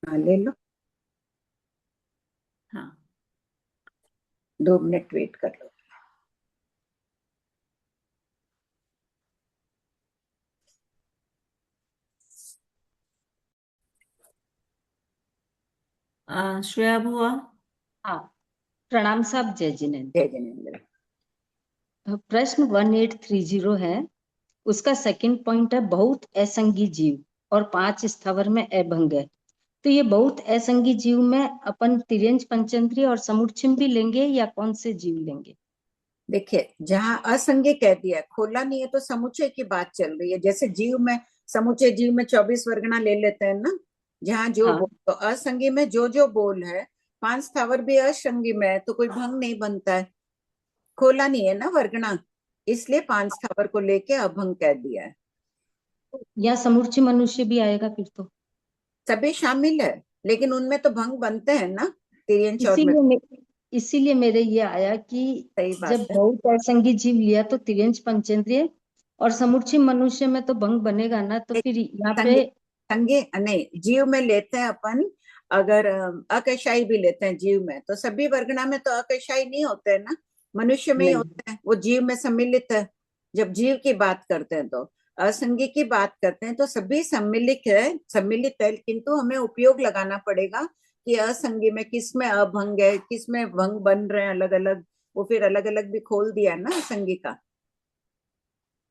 हाँ ले लो। हाँ 2 मिनट वेट कर लो। श्रेया बुआ। हाँ प्रणाम साहब, जय जिनेन्द्र। जय जिनेन्द्र। प्रश्न 1830 है, उसका सेकंड पॉइंट है बहुत असंगी जीव और 5 स्थावर में अभंग है। तो ये बहुत असंगी जीव में अपन तिर्यंच पंचेंद्रिय और समुच्चय भी लेंगे या कौन से जीव लेंगे? देखिए जहाँ असंज्ञ कह दिया, खोला नहीं है, तो समुच्चय की बात चल रही है। जैसे जीव में, समुच्चय जीव में 24 वर्गना ले लेते हैं ना, जहाँ जो हाँ बोल, तो असंज्ञ में जो बोल है, 5 स्थावर भी असंज्ञ में है, तो कोई भंग नहीं बनता है। खोला नहीं है ना वर्गना, इसलिए 5 स्थावर को लेके अभंग कह दिया है। या समुच्चय मनुष्य भी आएगा फिर तो? सभी शामिल है, लेकिन उनमें तो भंग बनते हैं ना, तिर्यंच और में। इसीलिए मेरे ये आया कि सही बात जब है। बहुत असंगी जीव लिया तो तिर्यंच पंचेंद्रिय और समुच्चय मनुष्य में तो भंग बनेगा ना, तो फिर यहाँ पे संज्ञ संज्ञ नहीं, जीव में लेते हैं अपन। अगर अकशाई भी लेते हैं जीव में, तो सभी वर्गना में तो अकशाई नहीं होते हैं ना, मनुष्य में ही नहीं। होते हैं, वो जीव में सम्मिलित है। जब जीव की बात करते हैं, तो असंज्ञ की बात करते हैं, तो सभी सम्मिलित है, किंतु हमें उपयोग लगाना पड़ेगा कि असंज्ञ में किस में अभंग है, किस में भंग बन रहे हैं अलग अलग। वो फिर अलग अलग भी खोल दिया है ना असंज्ञ का।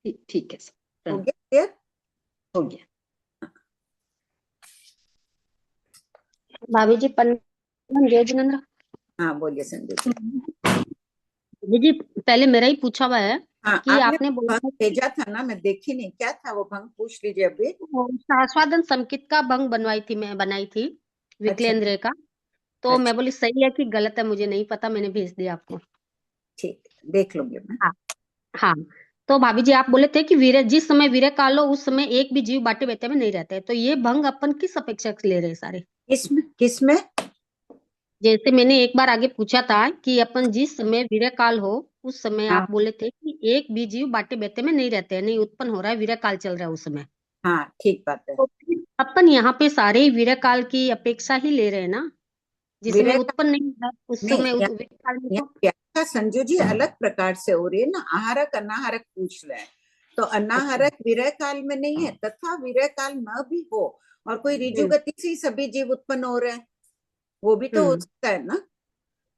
ठीक है सर, हो गया क्लियर? हो गया। भाभी जी जय जिनेन्द्र। हाँ बोलिए संजय जी। भाभी जी पहले मेरा ही पूछा हुआ है हाँ कि आपने आपने बोला भंग था कि भेजा था ना, मैं देखी नहीं, क्या था वो भंग, पूछ लीजिए अभी। आस्वादन संकेत का भंग बनाई थी अच्छा विकलेंद्र का। तो मैं अच्छा, बोली सही है कि गलत है, मुझे नहीं पता, मैंने भेज दिया आपको। ठीक है, देख लूंगी मैं। हाँ हाँ। तो भाभी जी आप बोले थे कि वीरे जिस समय वीरे काल हो उस समय एक भी जीव बाटे बेटे में नहीं रहते, तो ये भंग अपन किस अपेक्षा से ले रहे हैं सारे? किसमें किसमें? जैसे मैंने एक बार आगे पूछा था कि अपन जिस समय वीरे काल हो उस समय हाँ आप बोले थे कि एक भी जीव बाटे बेटे में नहीं रहते हैं, नहीं उत्पन्न हो रहा है, वीरे काल चल रहा है उस समय। हाँ ठीक बात है। तो फिर अपन यहाँ पे सारे ही वीरे काल की अपेक्षा ही ले रहे हैं ना, जिस समय विरह का उत्पन्न नहीं हो रहा है, उस नहीं, समय वीरे काल में यहाँ तो। व्याख्या संजू जी अलग प्रकार से हो रही है ना, आहारक अनाहारक पूछ रहे हैं। तो अच्छा। अनाहारक विरह काल में नहीं है, तथा विरह काल न भी हो, और कोई ऋजु हम्म गति से ही सभी जीव उत्पन्न हो रहे हैं, वो भी तो हो हम्म। सकता है ना।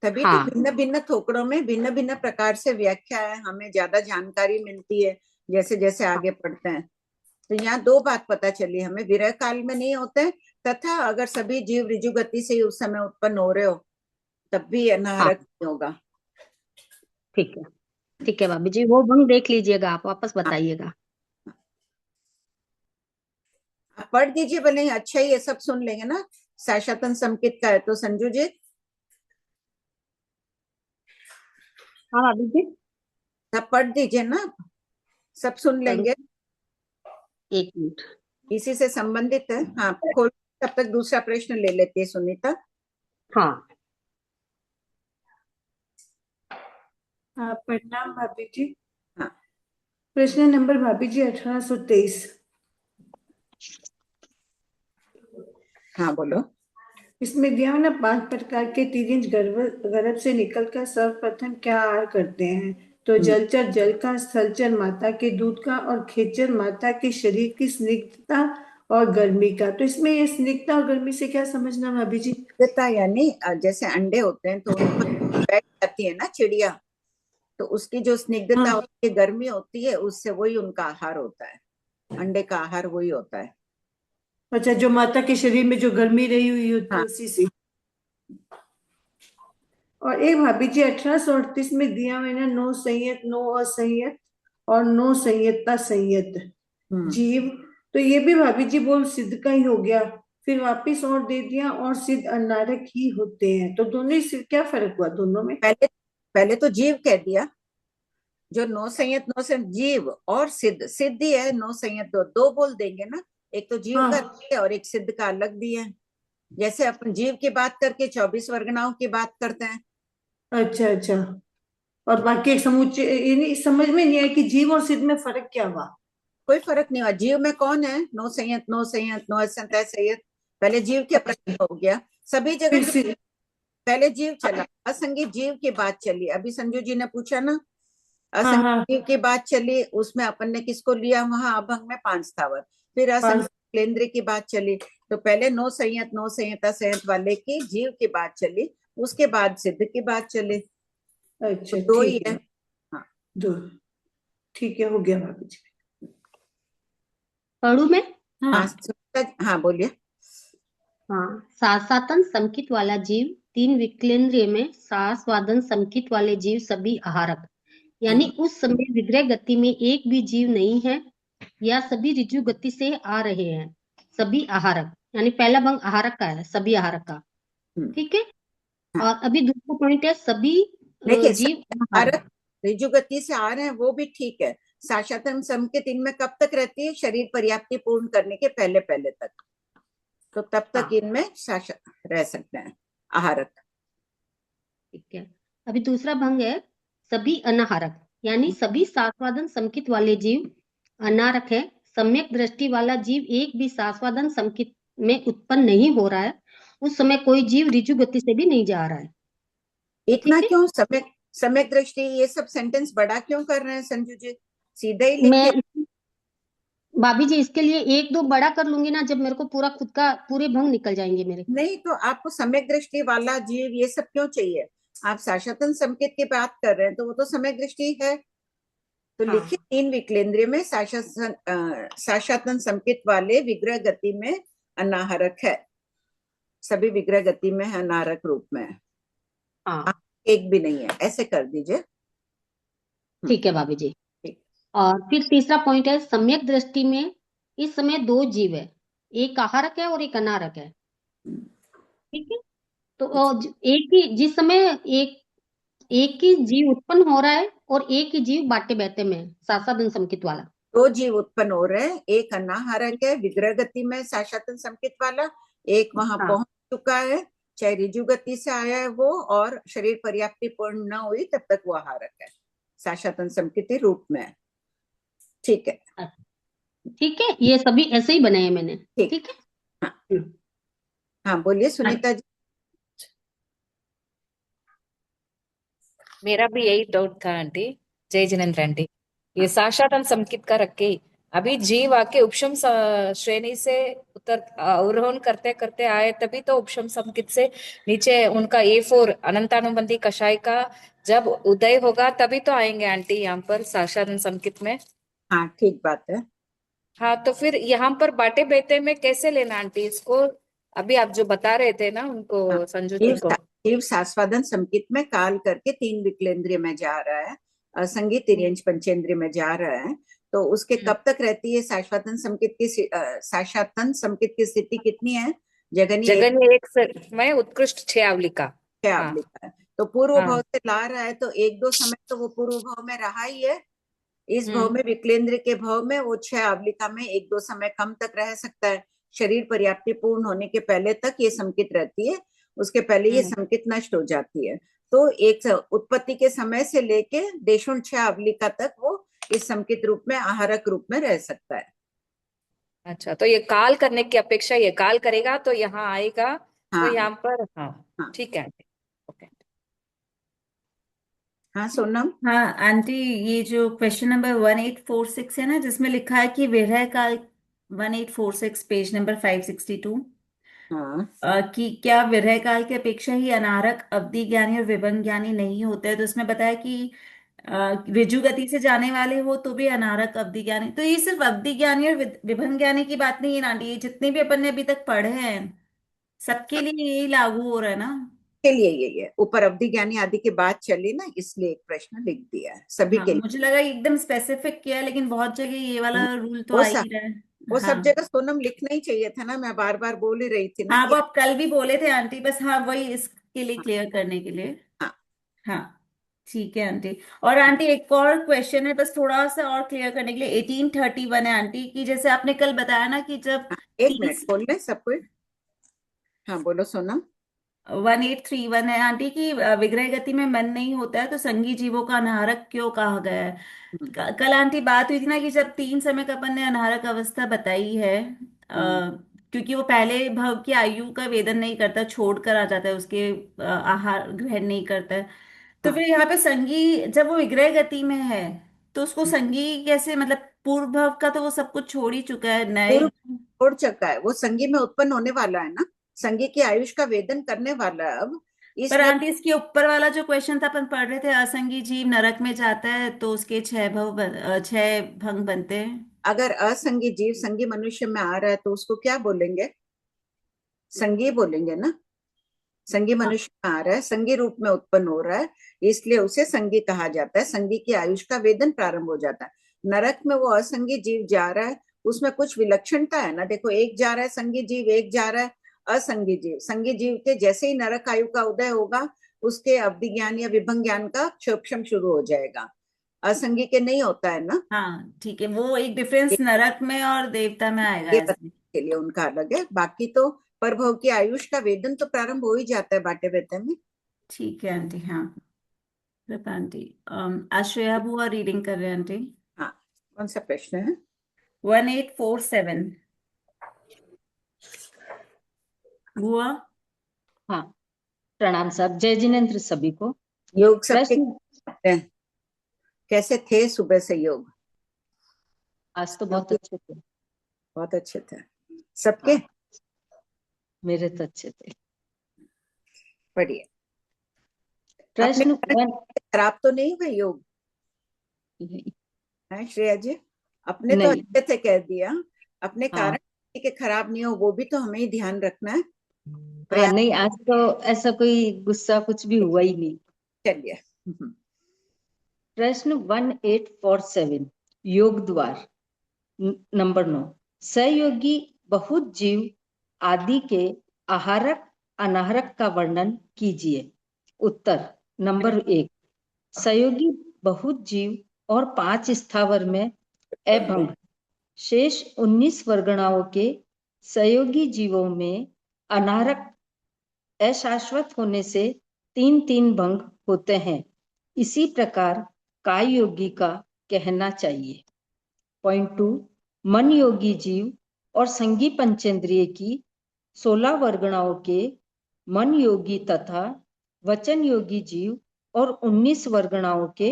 तभी तो हाँ भिन्न भिन्न थोकड़ों में भिन्न भिन्न प्रकार से व्याख्या है, हमें ज्यादा जानकारी मिलती है जैसे जैसे आगे पढ़ते हैं। तो यहाँ 2 बात पता चली हमें, विरह काल में नहीं होते हैं, तथा अगर सभी जीव ऋजु गति से ही उस समय उत्पन्न हो रहे हो, तब भी हाँ। अनाहरक नहीं होगा। ठीक है, ठीक है भाभी जी, वो भंग देख लीजिएगा, आप वापस हाँ, बताइएगा। आप पढ़ दीजिए भले ही, अच्छा ही ये सब सुन लेंगे ना, साशातन संकित का है तो संजू जी हाँ भाभी जी। सब पढ़ दीजिए ना, सब सुन पढ़ू, लेंगे। एक मिनट। इसी से संबंधित है। हाँ खोल, तब तक दूसरा प्रश्न ले लेती है सुनीता। हाँ हाँ प्रणाम भाभी जी। हाँ प्रश्न नंबर भाभी जी 1823। हाँ बोलो। इसमें दिया हुआ ना 5 प्रकार के तिर्यंच गर्भ गर्भ से निकलकर सर्वप्रथम क्या आहार करते हैं? तो हम्म, जलचर जल का, स्थलचर माता के दूध का, और खेचर माता के शरीर की स्निग्धता और गर्मी का। तो इसमें ये स्निग्धता और गर्मी से क्या समझना भाभी जी? स्निग्धता यानी जैसे अंडे होते हैं तो उन पर बैठ जाती है ना चिड़िया, तो उसकी जो स्निग्धता हाँ होती है, गर्मी होती है, उससे वही उनका आहार होता है, अंडे का आहार वही होता है। अच्छा, जो माता के शरीर में जो गर्मी रही हुई होती है हाँ उसी से। और एक भाभी जी 1838 में दिया हुआ है ना, नो संयत नो असंयत और नो संयतता संयत हम्म, जीव। तो ये भी भाभी जी बोल सिद्ध का ही हो गया, फिर वापिस और दे दिया, और सिद्ध अनारक ही होते हैं। तो दोनों ही क्या फर्क हुआ दोनों में? पहले पहले तो जीव कह दिया, जो नो संयत नो संयत जीव, और सिद्ध सिद्ध ही है, नो संयत दो बोल देंगे ना, एक तो जीव का हाँ दिया और एक सिद्ध का अलग दिया है। जैसे अपन जीव की बात करके 24 वर्गनाओं की बात करते हैं। अच्छा अच्छा। और बाकी एक समुच्चय, ये नहीं समझ में नहीं आया कि जीव और सिद्ध में फर्क क्या हुआ? कोई फर्क नहीं हुआ, जीव में कौन है, नो संयत नो संयत नो असंत संयत, पहले जीव के प्रश्न हो गया सभी जगह। फिर से पहले जीव चला, असंगी जीव की बात चली, अभी संजू जी ने पूछा ना, हाँ हाँ असंगी जीव की बात चली, उसमें अपन ने किसको लिया, वहां अभंग में 5 स्थावर। फिर असंगी पांच। केंद्र की बात चली, तो पहले नो संयत नो संयता संयत वाले की जीव की बात चली, उसके बाद सिद्ध की बात चली। तो अच्छा दो ही ठीक है। है। हाँ, दो। ठीक है, हो गया भाभी जी। पढ़ू में। हाँ हाँ हाँ बोलिए। हाँ, सासातन समकित वाला जीव 3 विकलेंद्रिय में, सास्वादन समकित वाले जीव सभी आहारक, यानी उस समय विग्रह गति में एक भी जीव नहीं है, या सभी ऋजु गति से आ रहे हैं, सभी आहारक, यानी पहला भंग आहारक का है, सभी आहारक का। ठीक है। हाँ, और अभी दूसरा पॉइंट है सभी देखिए जीव अनाहारक। कारक ऋजु गति से आ रहे हैं वो भी ठीक है। साक्षात्म संकेत इनमें कब तक रहती है, शरीर पर्याप्ति पूर्ण करने के पहले पहले तक, तो तब तक हाँ, इनमें रह सकते हैं आहारक। ठीक है। अभी दूसरा भंग है सभी अनाहारक, यानी सभी सास्वादन समकित वाले जीव अनारक है। सम्यक दृष्टि वाला जीव एक भी सास्वादन समकित में उत्पन्न नहीं हो रहा है, उस समय कोई जीव ऋजु गति से भी नहीं जा रहा है। इतना ठीक है। क्यों सम्यक, सम्यक दृष्टि, ये सब सेंटेंस बड़ा क्यों कर रहे हैं संजू जी, सीधे ही मैं लिखिए। भाभी जी इसके लिए एक दो बड़ा कर लूंगी ना, जब मेरे को पूरा खुद का पूरे भंग निकल जाएंगे मेरे। नहीं तो आपको सम्यक दृष्टि वाला जीव ये सब क्यों चाहिए, आप साक्षातन संकेत की बात कर रहे हैं तो वो तो सम्यक दृष्टि है। तो लिखिए हाँ, 3 विकलेंद्रिय में साक्षातन संकेत वाले विग्रह गति में अनाहरक है, सभी विग्रह गति में है, अनारक रूप में है। हाँ, एक भी नहीं है, ऐसे कर दीजिए। ठीक है भाभी जी। ठीक। और फिर तीसरा पॉइंट है सम्यक दृष्टि में इस समय 2 जीव है, एक आहारक है और एक अनारक है। ठीक है। तो एक ही जिस समय एक एक ही जीव उत्पन्न हो रहा है और एक ही जीव बाटे बहते में है, सासादन समकित वाला। 2 जीव उत्पन्न हो रहे हैं, एक अनाहारक है विग्रह गति में साक्षातन संकेत वाला, एक वहां हाँ, पहुंच चुका है, चाहे ऋजु गति से आया है वो, और शरीर पर्याप्ति पूर्ण न हुई तब तक वो आहारक है, साक्षातन संकेत रूप में है। ठीक है। ठीक है, ये सभी ऐसे ही बनाए हैं मैंने। ठीक। ठीक है। हाँ हम्म। हाँ बोलिए सुनीता जी। मेरा भी यही डाउट था आंटी। जय जिनेन्द्र आंटी, ये साक्षात संकित का रख के अभी जीव आके उपशम श्रेणी से उतर अवरोहण करते करते आए, तभी तो उपशम संकित से नीचे उनका A4 अनंतानुबंधी कषाय का जब उदय होगा तभी तो आएंगे आंटी यहाँ पर साक्षात संकित में। हाँ ठीक बात है। हाँ, तो फिर यहाँ पर बाटे बेटे में कैसे लेना आंटी इसको, अभी आप जो बता रहे थे ना हाँ, उनको, संजू जी जीव को। जीव सास्वादन संकित में काल करके 3 विकलेंद्रिय में जा रहा है, असंगी तिर्यंच पंचेंद्रिय में जा रहा है, तो उसके कब तक रहती है साश्वातन संकित की साक्षातन संकित की स्थिति कितनी है, जगनी एक जगन्य एक से मैं उत्कृष्ट 6 आवलिका। है आप हाँ लिखा है, तो पूर्व भाव हाँ। से ला रहा है, तो 1 2 समय तो वो पूर्व भाव में रहा ही है, इस भाव हम्म में विकलेंद्र के भाव में वो 6 आवलिका में 1 2 समय कम तक रह सकता है, शरीर पर्याप्ति पूर्ण होने के पहले तक ये संकित रहती है, उसके पहले ये हम्म। संकित नष्ट हो जाती है। तो एक उत्पत्ति के समय से लेके देशुण 6 आवलिका तक वो इस संकित रूप में आहारक रूप में रह सकता है। अच्छा, तो ये काल करने की अपेक्षा, ये काल करेगा तो यहाँ आएगा, तो हाँ यहाँ पर हाँ। हाँ ठीक है। ओके। हाँ सोनम। हाँ आंटी, ये जो क्वेश्चन नंबर 1846 है ना, जिसमें लिखा है कि विरह काल, 1846 पेज नंबर 562, हाँ कि क्या विरह काल की अपेक्षा ही अनारक अवधि ज्ञानी और विभंग ज्ञानी नहीं होते हैं, तो उसमें बताया कि ऋजु गति से जाने वाले हो तो भी अनारक अवधि ज्ञानी, तो ये सिर्फ अवधि ज्ञानी और विभंग ज्ञानी की बात नहीं है ना आंटी, ये जितने भी अपन ने अभी तक पढ़े हैं सबके लिए यही लागू हो रहा है ना। के लिए यही है, ऊपर अवधि ज्ञानी आदि की बात चली ना, इसलिए एक प्रश्न लिख दिया है सभी हाँ के मुझे लगा एकदम स्पेसिफिक किया है, लेकिन बहुत जगह ये वाला लिए। रूल तो वो आ सब ही रहा है। वो सब हाँ जगह सोनम लिखना ही चाहिए था ना, मैं बार बार बोल ही रही थी ना हाँ, कि वो आप कल भी बोले थे आंटी, बस हाँ वही इसके लिए हाँ क्लियर करने के लिए। हाँ हाँ ठीक है आंटी। और आंटी एक और क्वेश्चन है, बस थोड़ा सा और क्लियर करने के लिए, 1831 है आंटी, कि जैसे आपने कल बताया ना कि जब हाँ, एक तीन, मिनट बोल रहे सब कोई। हाँ बोलो सोनम। 1831 है आंटी, की विग्रह गति में मन नहीं होता है तो संगी जीवों का अनाहरक क्यों कहा गया है। हम्म, कल आंटी बात हुई थी ना कि जब 3 समय का अपन ने अनाहरक अवस्था बताई है, हम्म, क्योंकि वो पहले भव की आयु का वेदन नहीं करता, छोड़ कर आ जाता है, उसके आहार ग्रहण नहीं करता है। तो हाँ, फिर यहाँ पे संगी जब वो विग्रह गति में है तो उसको संगी कैसे, मतलब पूर्व भव का तो वो सब कुछ छोड़ ही चुका है, नए। पूर्व छोड़ चुका है, वो संगी में उत्पन्न होने वाला है ना, संगी की आयुष का वेदन करने वाला है अब, पर इसलिए आंटी इसके ऊपर वाला जो क्वेश्चन था अपन पढ़ रहे थे, असंगी जीव नरक में जाता है तो उसके छह भंग बनते हैं। अगर असंगी जीव संगी मनुष्य में आ रहा है तो उसको क्या बोलेंगे? संगी बोलेंगे ना। संगी हाँ, मनुष्य में आ रहा है, संगी रूप में उत्पन्न हो रहा है, इसलिए उसे संगी कहा जाता है। संगी की आयुष का वेदन प्रारंभ हो जाता है। नरक में वो असंगी जीव जा रहा है, उसमें कुछ विलक्षणता है ना। देखो, एक जा रहा है संगी जीव, एक जा रहा है असंगी जीव। संगी जीव के जैसे ही नरक आयु का उदय होगा, उसके अवधि ज्ञान या विभंग ज्ञान का क्षोभम शुरू हो जाएगा। असंगी के नहीं होता है ना। हाँ ठीक है, वो एक डिफरेंस ये नरक में और देवता में आएगा ये ऐसे। के लिए उनका अलग है, बाकी तो परभव की आयुष का वेदन तो प्रारंभ हो ही जाता है बाटे बेटे में। ठीक है आंटी। हाँ कृपा आंटी। आश्रया बुआ रीडिंग कर रहे हैं आंटी। हाँ, कौन सा प्रश्न है? 1847 बुआ। हाँ, प्रणाम साहब, जय जिनेन्द्र सभी को। योग सबके प्रश्न, हैं? कैसे थे सुबह से योग? आज तो बहुत अच्छे थे। बहुत अच्छे थे सबके। हाँ, मेरे तो अच्छे थे। बढ़िया। अपने प्रश्न कारण वन। खराब तो नहीं हुए योग? है श्रेया जी? अपने तो नहीं। अच्छे थे कह दिया, अपने कारण हाँ के खराब नहीं हो वो भी तो हमें ही ध्यान रखना है। हाँ, प्रयास। नहीं आज तो ऐसा कोई गुस्सा कुछ भी हुआ ही नहीं। चलिए। प्रश्न 1847, योग द्वार नंबर 9। सहयोगी बहुत जीव आदि के आहारक अनाहारक का वर्णन कीजिए। उत्तर नंबर 1, सहयोगी बहुत जीव और 5 स्थावर में अभंग, शेष 19 वर्गणाओं के सहयोगी जीवों में अनाहारक अशाश्वत होने से 3-3 भंग होते हैं। इसी प्रकार काय योगी का कहना चाहिए। पॉइंट 2, मन योगी जीव और संगी पंचेंद्रिय की 16 वर्गणाओं के मन योगी तथा वचन योगी जीव और 19 वर्गणाओं के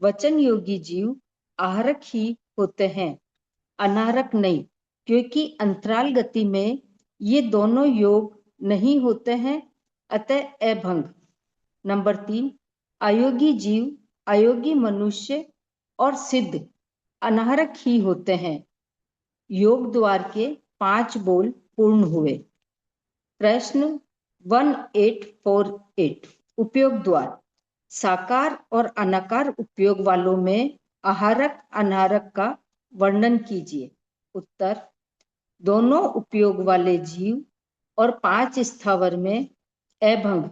वचन योगी जीव आहारक ही होते हैं, अनाहारक नहीं, क्योंकि अंतराल गति में ये दोनों योग नहीं होते हैं, अतः अभंग। नंबर 3, अयोगी जीव, अयोगी मनुष्य और सिद्ध अनाहारक ही होते हैं। योग द्वार के 5 बोल पूर्ण हुए। प्रश्न 1848, उपयोग द्वार साकार और अनाकार उपयोग वालों में आहारक अनाहारक का वर्णन कीजिए। उत्तर, दोनों उपयोग वाले जीव और 5 स्थावर में अभंग,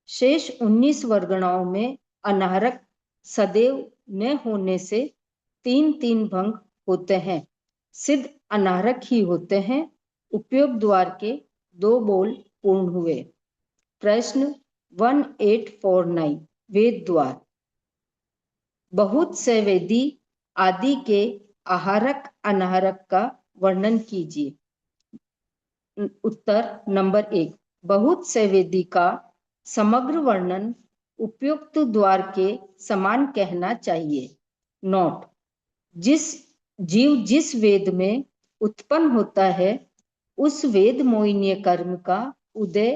शेष 19 वर्गणाओं में अनाहारक सदैव न होने से 3-3 भंग होते हैं, सिद्ध अनाहारक ही होते हैं। उपयोग द्वार के 2 बोल पूर्ण हुए। प्रश्न 1849, वेद द्वार बहुत से वेदी आदि के आहारक अनाहारक का वर्णन कीजिए। उत्तर नंबर 1, बहुत से वेदी का समग्र वर्णन उपयुक्त द्वार के समान कहना चाहिए। नोट, जिस जीव जिस वेद में उत्पन्न होता है उस वेद मोहिनीय कर्म का उदय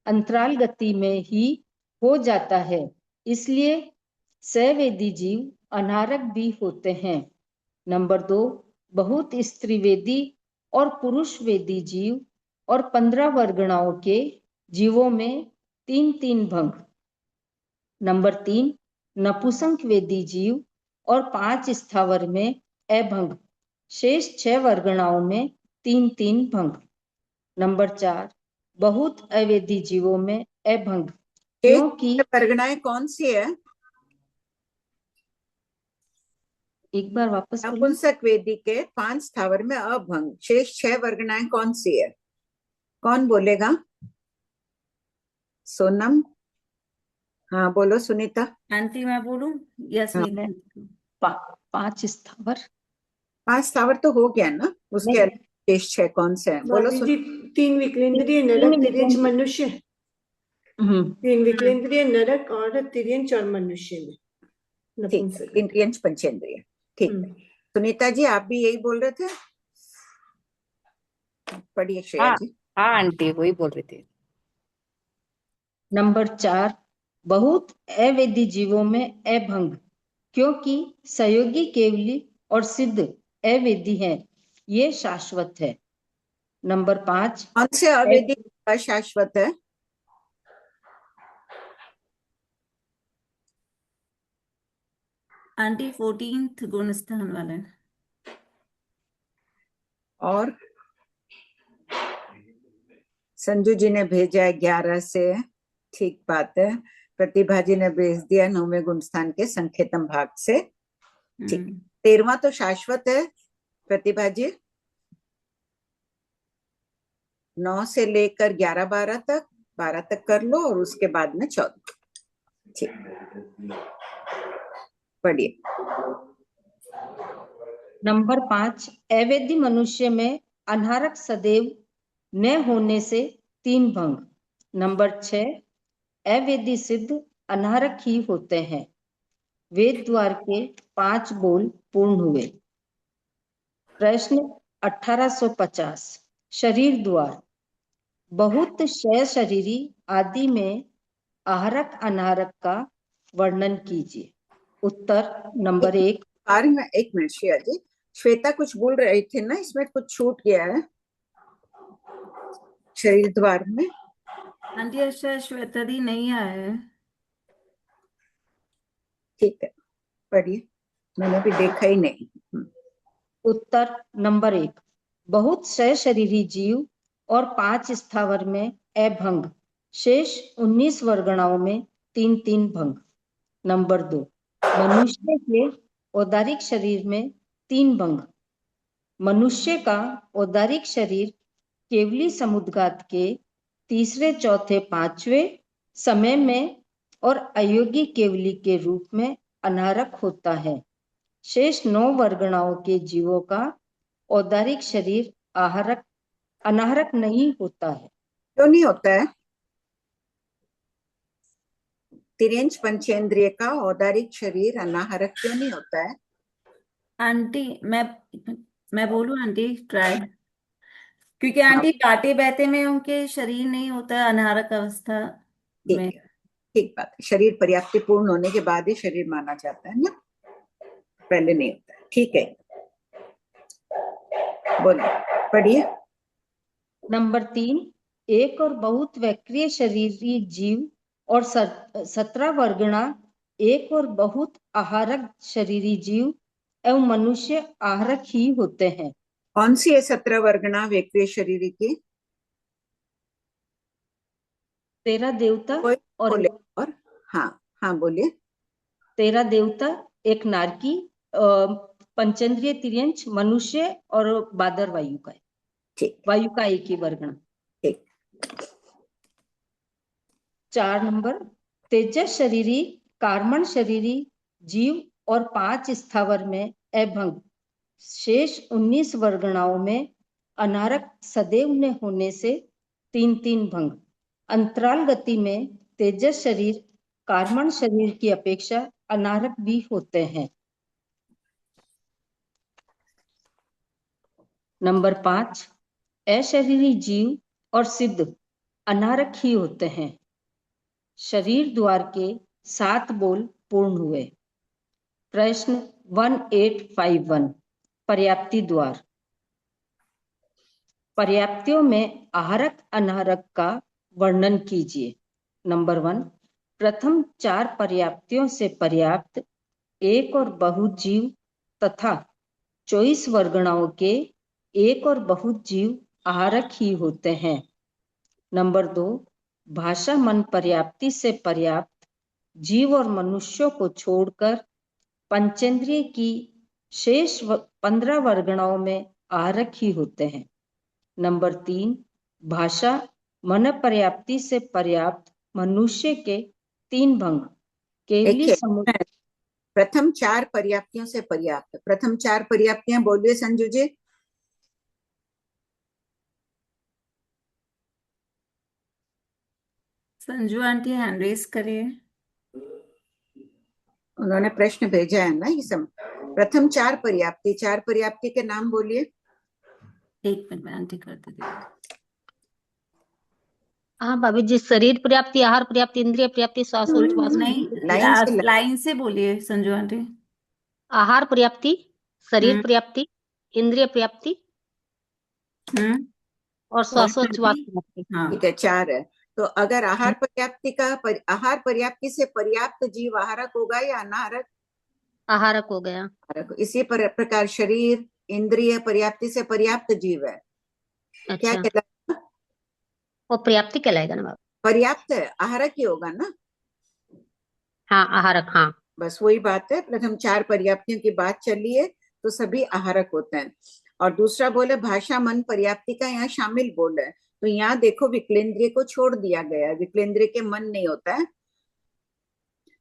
अंतराल गति में ही हो जाता है, इसलिए सवेदी जीव अनाहारक भी होते हैं। नंबर 2, बहुत स्त्रीवेदी और पुरुष वेदी जीव और 15 वर्गणाओं के जीवों में 3-3 भंग। नंबर 3, नपुंसक वेदी जीव और 5 स्थावर में अभंग, शेष 6 वर्गणाओं में 3-3 भंग। नंबर 4, बहुत अवेदी जीवों में अभंग, क्योंकि वर्गणाएं कौन सी है? एक बार वापस बोलिए। नपुंसक वेदी के 5 स्थावर में अभंग, शेष 6 वर्गणाएं कौन सी है? कौन बोलेगा? सोनम? हाँ बोलो सुनीता। आंटी मैं बोलूं या हाँ, सुनीता? 5 स्थावर 5 स्थावर तो हो गया ना, उसके नहीं, शेष 6 कौन से हैं? बोलो भाभी जी, 3 विकलेंद्रिय, नरक, तिर्यंच, मनुष्य। 3 विकलेंद्रिय, नरक और तिर्यंच और मनुष्य में ठीक, नपुंसक। इंद्रियंच पंचेंद्रिय। ठीक है। सुनीता जी, आप भी यही बोल रहे थे? पढ़िए श्रेया हाँ जी। हाँ आंटी, वही बोल रही थी। नंबर 4, बहुत अवैधी जीवों में अभंग, क्योंकि सहयोगी केवली और सिद्ध अवैधी है, ये शाश्वत है। नंबर 5, कौन से अवैधी अशाश्वत है? आंटी 14th गुण स्थान वाले। और संजू जी ने भेजा है 11 से, ठीक बात है। प्रतिभा जी ने भेज दिया 9वें गुण स्थान के संकेतम भाग से। ठीक, 13वां तो शाश्वत है प्रतिभा जी, 9 से लेकर 11-12 तक, 12 तक कर लो और उसके बाद में 14। ठीक, पढ़िए। नंबर 5, अवैधी मनुष्य में अनारक सदैव न होने से 3 भंग। नंबर 6, अवैधी सिद्ध अनारक ही होते हैं। वेद द्वार के 5 बोल पूर्ण हुए। प्रश्न 1850, शरीर द्वार, बहुत क्षय शरीरी आदि में आहारक अनारक का वर्णन कीजिए। उत्तर नंबर 1। में 1 मिनट श्रेया जी, श्वेता कुछ बोल रही थी ना, इसमें कुछ छूट गया है शरीर द्वार में। आंटी अच्छा श्वेता दी नहीं आया है। ठीक है, पढ़िए, मैंने भी देखा ही नहीं। उत्तर नंबर 1, बहुत क्षय शरीरी जीव और 5 स्थावर में अभंग, शेष 19 वर्गणाओं में 3-3 भंग। नंबर 2, मनुष्य के औदारिक शरीर में 3 भंग। मनुष्य का औदारिक शरीर केवली समुद्घात के 3, 4, 5वें समय में और अयोगी केवली के रूप में अनारक होता है। शेष 9 वर्गणाओं के जीवों का औदारिक शरीर आहारक अनाहरक नहीं होता है। क्यों नहीं होता है? तिर्यंच पंचेंद्रिय का औदारिक शरीर अनाहरक क्यों नहीं होता है? आंटी मैं बोलूं आंटी ट्राई, क्योंकि हाँ, आंटी गाते बहते में उनके शरीर नहीं होता है अनारक अवस्था ठीक में। है, ठीक बात है। शरीर पर्याप्ति पूर्ण होने के बाद ही शरीर माना जाता है ना, पहले नहीं होता है। ठीक है, बोलिए, पढ़िए। नंबर 3, एक और बहुत वक्रीय शरीरी जीव और 17 वर्गणा एक और बहुत आहारक शरीरी जीव एवं मनुष्य आहारक ही होते हैं। कौन सी है 17 वर्गणा वेक्रिय शरीर की? 13 देवता कोई और बोले? और हाँ हाँ बोलिए। 13 देवता, एक नारकी, पंचेंद्रिय तिर्यंच, मनुष्य और बादर वायु का है। ठीक, वायु का एक ही वर्गण। ठीक। 4 नंबर, तेजस शरीरी, कार्मण शरीरी जीव और 5 स्थावर में अभंग, शेष 19 वर्गणाओं में अनारक सदैव न होने से 3-3 भंग। अंतराल गति में तेजस शरीर कार्मण शरीर की अपेक्षा अनारक भी होते हैं। नंबर 5, अशरीरी जीव और सिद्ध अनारक ही होते हैं। शरीर द्वार के 7 बोल पूर्ण हुए। प्रश्न 1851, पर्याप्ति द्वार, पर्याप्तियों में आहारक अनाहारक का वर्णन कीजिए। नंबर 1, प्रथम 4 पर्याप्तियों से पर्याप्त एक और बहुत जीव तथा 24 वर्गणाओं के एक और बहुत जीव आहारक ही होते हैं। नंबर 2, भाषा मन पर्याप्ति से पर्याप्त जीव और मनुष्यों को छोड़कर पंचेंद्रिय की शेष 15 वर्गणाओं में आहारक ही होते हैं। नंबर 3, भाषा मन पर्याप्ति से पर्याप्त मनुष्य के 3 भंग केवली देखिए, प्रथम 4 पर्याप्तियों से पर्याप्त, प्रथम 4 पर्याप्तियां बोलिए संजू जी। संजू आंटी हैंड रेस करिए। उन्होंने प्रश्न भेजा है ना, ये सब। प्रथम चार पर्याप्ति के नाम बोलिए। एक मिनट में आंटी कर देती हूँ। हाँ भाभी जी, शरीर पर्याप्ति, आहार पर्याप्ति, इंद्रिय पर्याप्ति, श्वासोच्छ्वास नहीं, लाइन से लाइन से बोलिए संजू आंटी। आहार पर्याप्ति, शरीर हम्म पर्याप्ति, इंद्रिय पर्याप्ति हम्म और श्वासोच्छ्वास आंटी, पर्याप्ति। हाँ ठीक है, चार है। तो अगर आहार पर्याप्ति से पर्याप्त जीव आहारक होगा या अनाहारक? आहारक हो गया। आहारक। इसी प्रकार शरीर इंद्रिय पर्याप्ति से पर्याप्त जीव है। क्या अच्छा, कहलाएगा? वो पर्याप्ति कहलाएगा ना बाबा? पर्याप्त है, आहारक ही होगा ना। हाँ, आहारक, हाँ। बस वही बात है, प्रथम चार पर्याप्तियों की बात चली है तो सभी आहारक होते हैं। और दूसरा बोले भाषा मन पर्याप्ति का यहाँ शामिल बोल है। तो यहाँ देखो विकलेंद्रिय को छोड़ दिया गया है, विकलेंद्रिय के मन नहीं होता है,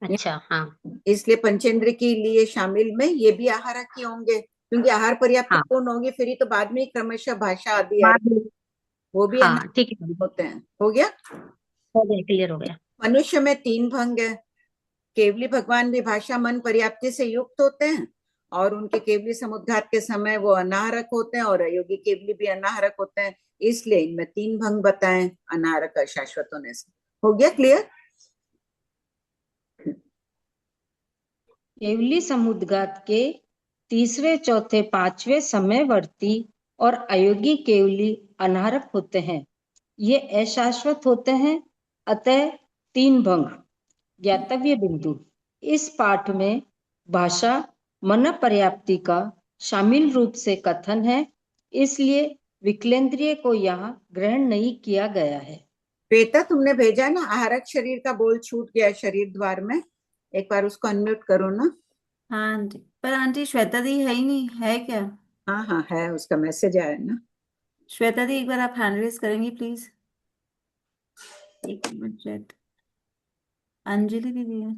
अच्छा, हाँ इसलिए पंचेंद्र के लिए शामिल में ये भी आहारक ही होंगे, क्योंकि आहार पर्याप्ति हाँ, पूर्ण होगी फिर ही तो बाद में क्रमशः भाषा आदि बाद में। वो भी हाँ ठीक है, होते हैं। हो गया, हो गया, क्लियर हो गया। मनुष्य में तीन भंग है। केवली भगवान भी भाषा मन पर्याप्ति से युक्त होते हैं और उनके केवली समुद्घात के समय वो अनाहरक होते हैं, और अयोगी केवली भी अनाहरक होते हैं, इसलिए इनमें तीन भंग बताएं अनाहरक अशाश्वत होने से। हो गया क्लियर? केवली समुद्घात के तीसरे चौथे पांचवें समयवर्ती और अयोगी केवली अनाहरक होते हैं, ये अशाश्वत होते हैं, अतः तीन भंग। ज्ञातव्य बिंदु, इस पाठ में भाषा मन पर्याप्ति का शामिल रूप से कथन है, इसलिए विकलेंद्रिय को यहाँ ग्रहण नहीं किया गया है। बेटा तुमने भेजा ना आहारक शरीर का बोल छूट गया शरीर द्वार में, एक बार उसको अनम्यूट करो ना। हाँ आंटी, पर आंटी श्वेता दी है ही नहीं, है क्या? हाँ हाँ है, उसका मैसेज आया ना। श्वेता दी एक बार आप हैंड रेस करेंगी प्लीज? एक मिनट, श्वेता, अंजलि दीदी है।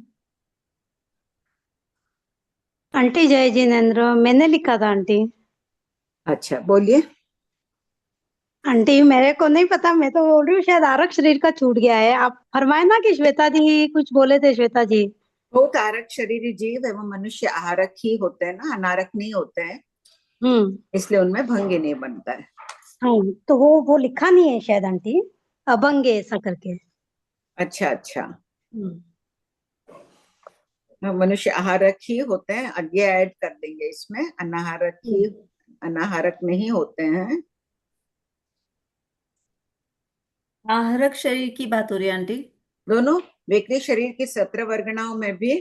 आंटी जय जिनेन्द्र, मैंने लिखा था आंटी। अच्छा बोलिए। आंटी मेरे को नहीं पता, मैं तो बोल रही हूँ शायद आरक शरीर का छूट गया है। आप फरमाए ना कि श्वेता जी कुछ बोले थे, श्वेता जी। बहुत आहारक शरीर जीव एवं मनुष्य आहारक ही होते हैं ना, अनारक नहीं होते हैं, इसलिए उनमें भंग ही नहीं बनता है। हाँ, तो वो लिखा नहीं है शायद आंटी, अभंग है ऐसा करके। अच्छा अच्छा, हम्म, मनुष्य आहारक ही होते हैं, आगे ऐड कर देंगे इसमें, अनाहारक ही, अनाहारक नहीं होते हैं। आहारक शरीर की बात हो रही है आंटी? दोनों विकृत शरीर की 17 वर्गणाओं में भी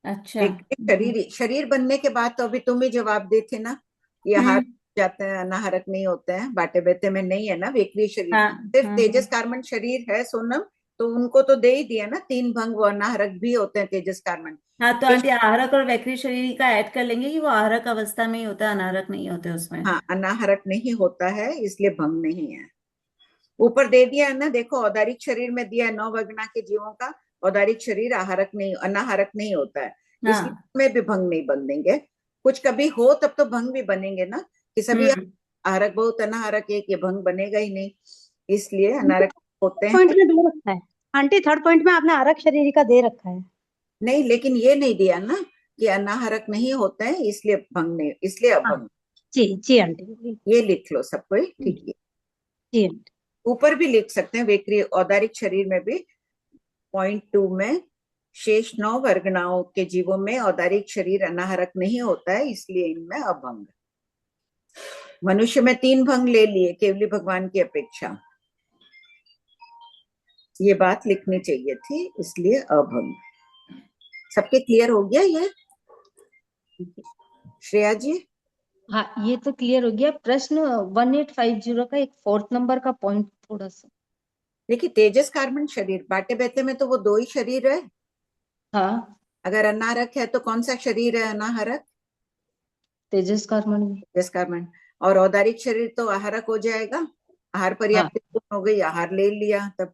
अच्छा। विकृत शरीर बनने के बाद तो अभी तुम ही जवाब दे थे ना, ये आहार जाते हैं अनाहारक नहीं होते हैं, बाटे बेटे में नहीं है ना विकृत शरीर। हाँ सिर्फ हाँ तेजस कार्बन शरीर है सोनम, तो उनको तो दे ही दिया ना, तीन भंग वो अनाहारक भी होते हैं तेजस कार्बन। हाँ, तो आंटी आहारक और वैकृत शरीर का ऐड कर लेंगे कि वो आहारक अवस्था में ही होता है, अनाहारक नहीं होते उसमें। हाँ अनाहारक नहीं होता है, इसलिए भंग नहीं है। ऊपर दे दिया है ना, देखो औदारिक शरीर में दिया है 9 वर्गना के जीवों का, औदारिक शरीर आहारक नहीं, अनाहारक नहीं होता है, इसलिए हाँ। में भी भंग नहीं बन देंगे। कुछ कभी हो तब तो भंग भी बनेंगे ना, कि सभी आहारक बहुत अनाहारक एक, ये भंग बनेगा ही नहीं, इसलिए अनाहारक होते पॉइंट हैं। में दे रखा है आंटी, थर्ड पॉइंट में आपने आरक शरीर का दे रखा है। नहीं लेकिन ये नहीं दिया ना कि अनाहारक नहीं होते हैं इसलिए भंग नहीं, इसलिए अभंग। जी जी आंटी, ये लिख लो सबको, ठीक है। जी आंटी। ऊपर भी लिख सकते हैं विक्रिय औदारिक शरीर में भी पॉइंट 2 में, शेष 9 वर्गनाओं के जीवों में औदारिक शरीर अनाहारक नहीं होता है, इसलिए इनमें अभंग। मनुष्य में 3 भंग ले लिए केवली भगवान की अपेक्षा, ये बात लिखनी चाहिए थी, इसलिए अभंग। सबके क्लियर हो गया ये? श्रेया जी? हाँ, ये तो क्लियर हो गया। प्रश्न 1850 का एक 4th नंबर का पॉइंट थोड़ा सा। देखिए तेजस कार्बन शरीर, बाटे बेटे में तो वो 2 ही शरीर है। हाँ, अगर अनाहरक है तो कौन सा शरीर है अनाहरक? तेजस कार्बन में। तेजस कार्बन। और औदारिक शरीर तो आहारक हो जाएगा, आहार पर्याप्ति हो गई, आहार ले लिया तब।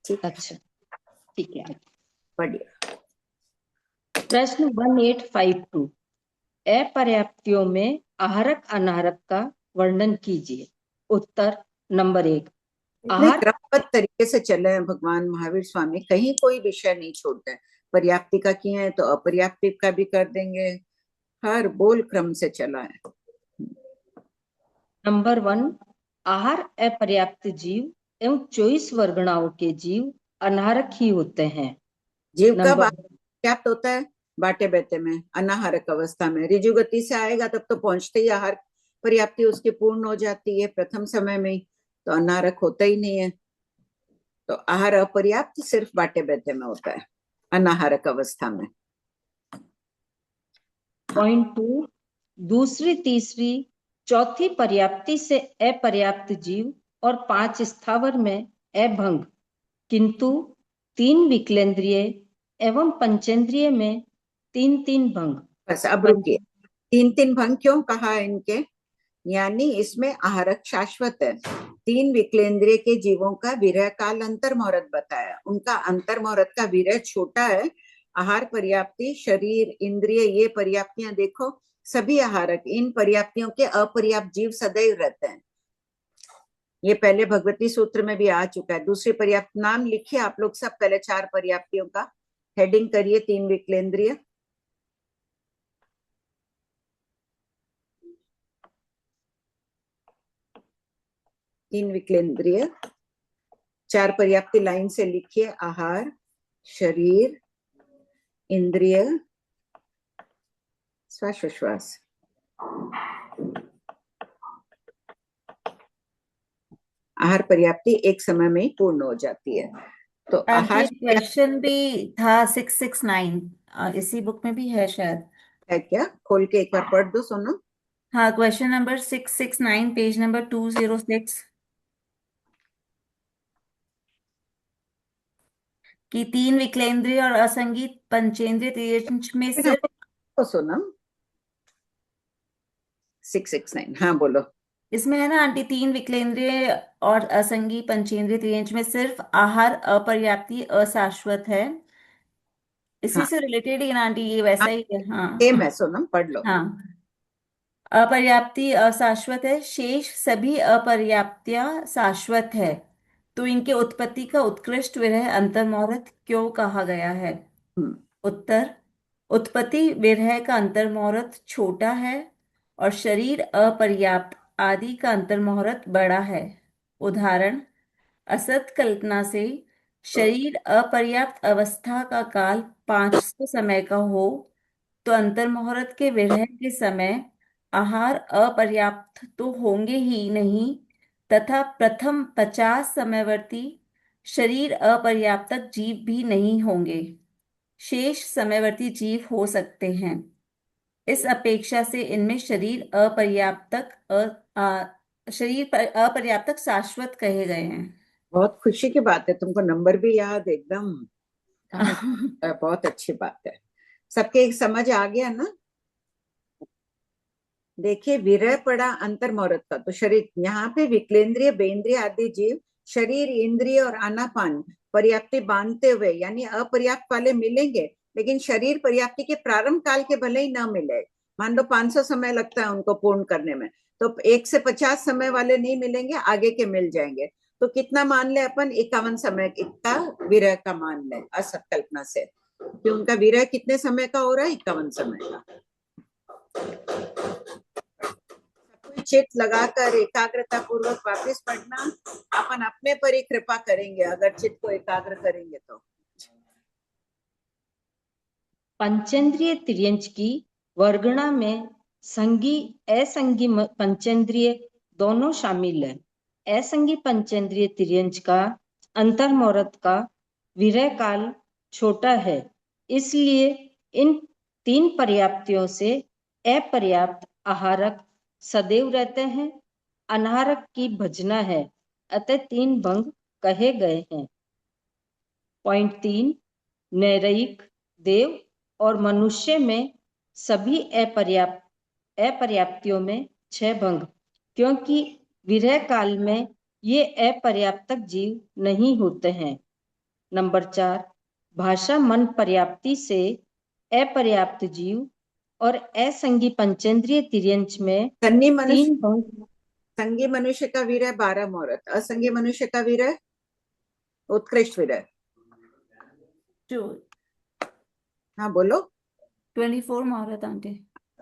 ठीक, अच्छा ठीक है। बढ़िया। प्रश्न 1852, अपर्याप्तियों में आहारक अनाहारक का वर्णन कीजिए। उत्तर नंबर 1, इतने आहार क्रमबद्ध तरीके से चले हैं भगवान महावीर स्वामी, कहीं कोई विषय नहीं छोड़ते हैं। पर्याप्ति का किए हैं तो अपर्याप्ति का भी कर देंगे, हर बोल क्रम से चला है। नंबर 1, आहार अपर्याप्त जीव एवं 24 वर्गणाओं के जीव अनाहारक ही होते हैं। जीव कब नंबर पर्याप्त होता है? बाटे बेटे में, अनाहारक अवस्था में। ऋजु गति से आएगा तब तो पहुंचते ही आहार पर्याप्ति उसकी पूर्ण हो जाती है प्रथम समय में ही, तो अनाहारक होता ही नहीं है। तो आहार अपर्याप्त सिर्फ बाटे बेटे में होता है, अनाहारक अवस्था में। पॉइंट 2, दूसरी, तीसरी, चौथी पर्याप्ति से अपर्याप्त जीव और 5 स्थावर में अभंग, किंतु 3 विकलेंद्रिय एवं पंचेंद्रिय में 3-3 भंग। बस अब रुकिए, 3-3 भंग क्यों कहा है इनके? यानी इसमें आहारक शाश्वत है। 3 विकलेंद्रिय के जीवों का विरह काल अंतर मुहूर्त बताया, उनका अंतर मुहूर्त का विरह छोटा है। आहार पर्याप्ति, शरीर, इंद्रिय, ये पर्याप्तियां देखो सभी आहारक, इन पर्याप्तियों के अपर्याप्त जीव सदैव रहते हैं। ये पहले भगवती सूत्र में भी आ चुका है। दूसरी पर्याप्त नाम लिखिए आप लोग सब, पहले 4 पर्याप्तियों का हेडिंग करिए। 3 विकलेंद्रिय, तीन विकलेंद्रिय, 4 पर्याप्ति लाइन से लिखिए। आहार, शरीर, इंद्रिय, श्वासोश्वास। आहार पर्याप्ति एक समय में ही पूर्ण हो जाती है। तो आहार क्वेश्चन भी था 669, इसी बुक में भी है शायद। है क्या? खोल के एक बार पढ़ दो सोनू। हाँ, क्वेश्चन नंबर 669, पेज नंबर 206, कि 3 विकलेंद्रिय और असंगी पंचेंद्रिय त्रियंच में सिर्फ तो सोनम 669, हाँ बोलो। इसमें है ना आंटी, 3 विकलेंद्रिय और असंगी पंचेंद्रिय त्रियंच में सिर्फ आहार अपर्याप्ति अशाश्वत है। इसी हाँ से रिलेटेड ही ना आंटी, ये वैसा ही है। हाँ सेम है सोनम, पढ़ लो। हाँ, अपर्याप्ति अशाश्वत है, शेष सभी अपर्याप्तियां शाश्वत है, तो इनके उत्पत्ति का उत्कृष्ट विरह अंतर्मुहूर्त क्यों कहा गया है? उत्तर, उत्पत्ति विरह का अंतर्मुहूर्त छोटा है और शरीर अपर्याप्त आदि का अंतर्मुहूर्त बड़ा है। उदाहरण, असत कल्पना से शरीर अपर्याप्त अवस्था का काल 500 समय का हो तो अंतर्मुहूर्त के विरह के समय आहार अपर्याप्त तो होंगे ही नहीं, तथा प्रथम 50 समयवर्ती शरीर अपर्याप्तक जीव भी नहीं होंगे, शेष समयवर्ती जीव हो सकते हैं। इस अपेक्षा से इनमें शरीर अपर्याप्तक शाश्वत कहे गए हैं। बहुत खुशी की बात है, तुमको नंबर भी याद एकदम। बहुत अच्छी बात है। सबके एक समझ आ गया ना? देखिए, विरह पड़ा अंतर मुहूर्त का, तो शरीर, यहाँ पे विकलेंद्रिय, बेंद्रिय आदि जीव शरीर, इंद्रिय और आनापान पर्याप्ति बांधते हुए, यानी अपर्याप्त वाले मिलेंगे, लेकिन शरीर पर्याप्ति के प्रारंभ काल के भले ही ना मिले। मान लो 500 समय लगता है उनको पूर्ण करने में, तो 1 से 50 समय वाले नहीं मिलेंगे, आगे के मिल जाएंगे। तो कितना मान ले अपन? 51 समय का विरह का मान ले असत कल्पना से, कि उनका विरह कितने समय का हो रहा है? 51 समय का। चित्त लगाकर एकाग्रता पूर्वक वापस पढ़ना, अपन अपने पर ही कृपा करेंगे अगर चित्त को एकाग्र करेंगे तो। पंचेंद्रिय त्रियंच की वर्गणा में संगी असंगी पंचेंद्रिय दोनों शामिल है। असंगी पंचेंद्रिय त्रियंच का अंतर्मुहूर्त का विरह काल छोटा है, इसलिए इन 3 पर्याप्तियों से अपर्याप्त आहारक सदैव रहते हैं। अनाहारक की भजना है, अतः 3 भंग कहे गए हैं। पॉइंट 3, नैरयिक, देव और मनुष्य में सभी अपर्याप्तियों में 6 भंग, क्योंकि विरह काल में ये अपर्याप्तक जीव नहीं होते हैं। नंबर 4, भाषा मन पर्याप्ति से अपर्याप्त जीव और असंगी पंचेंद्रिय तिर्यंच में 3 भंग। संगी मनुष्य का वीर है 12 मुहूर्त, असंगी मनुष्य का वीर है उत्कृष्ट वीर है। जो हाँ बोलो। 24 मुहूर्त आंटी।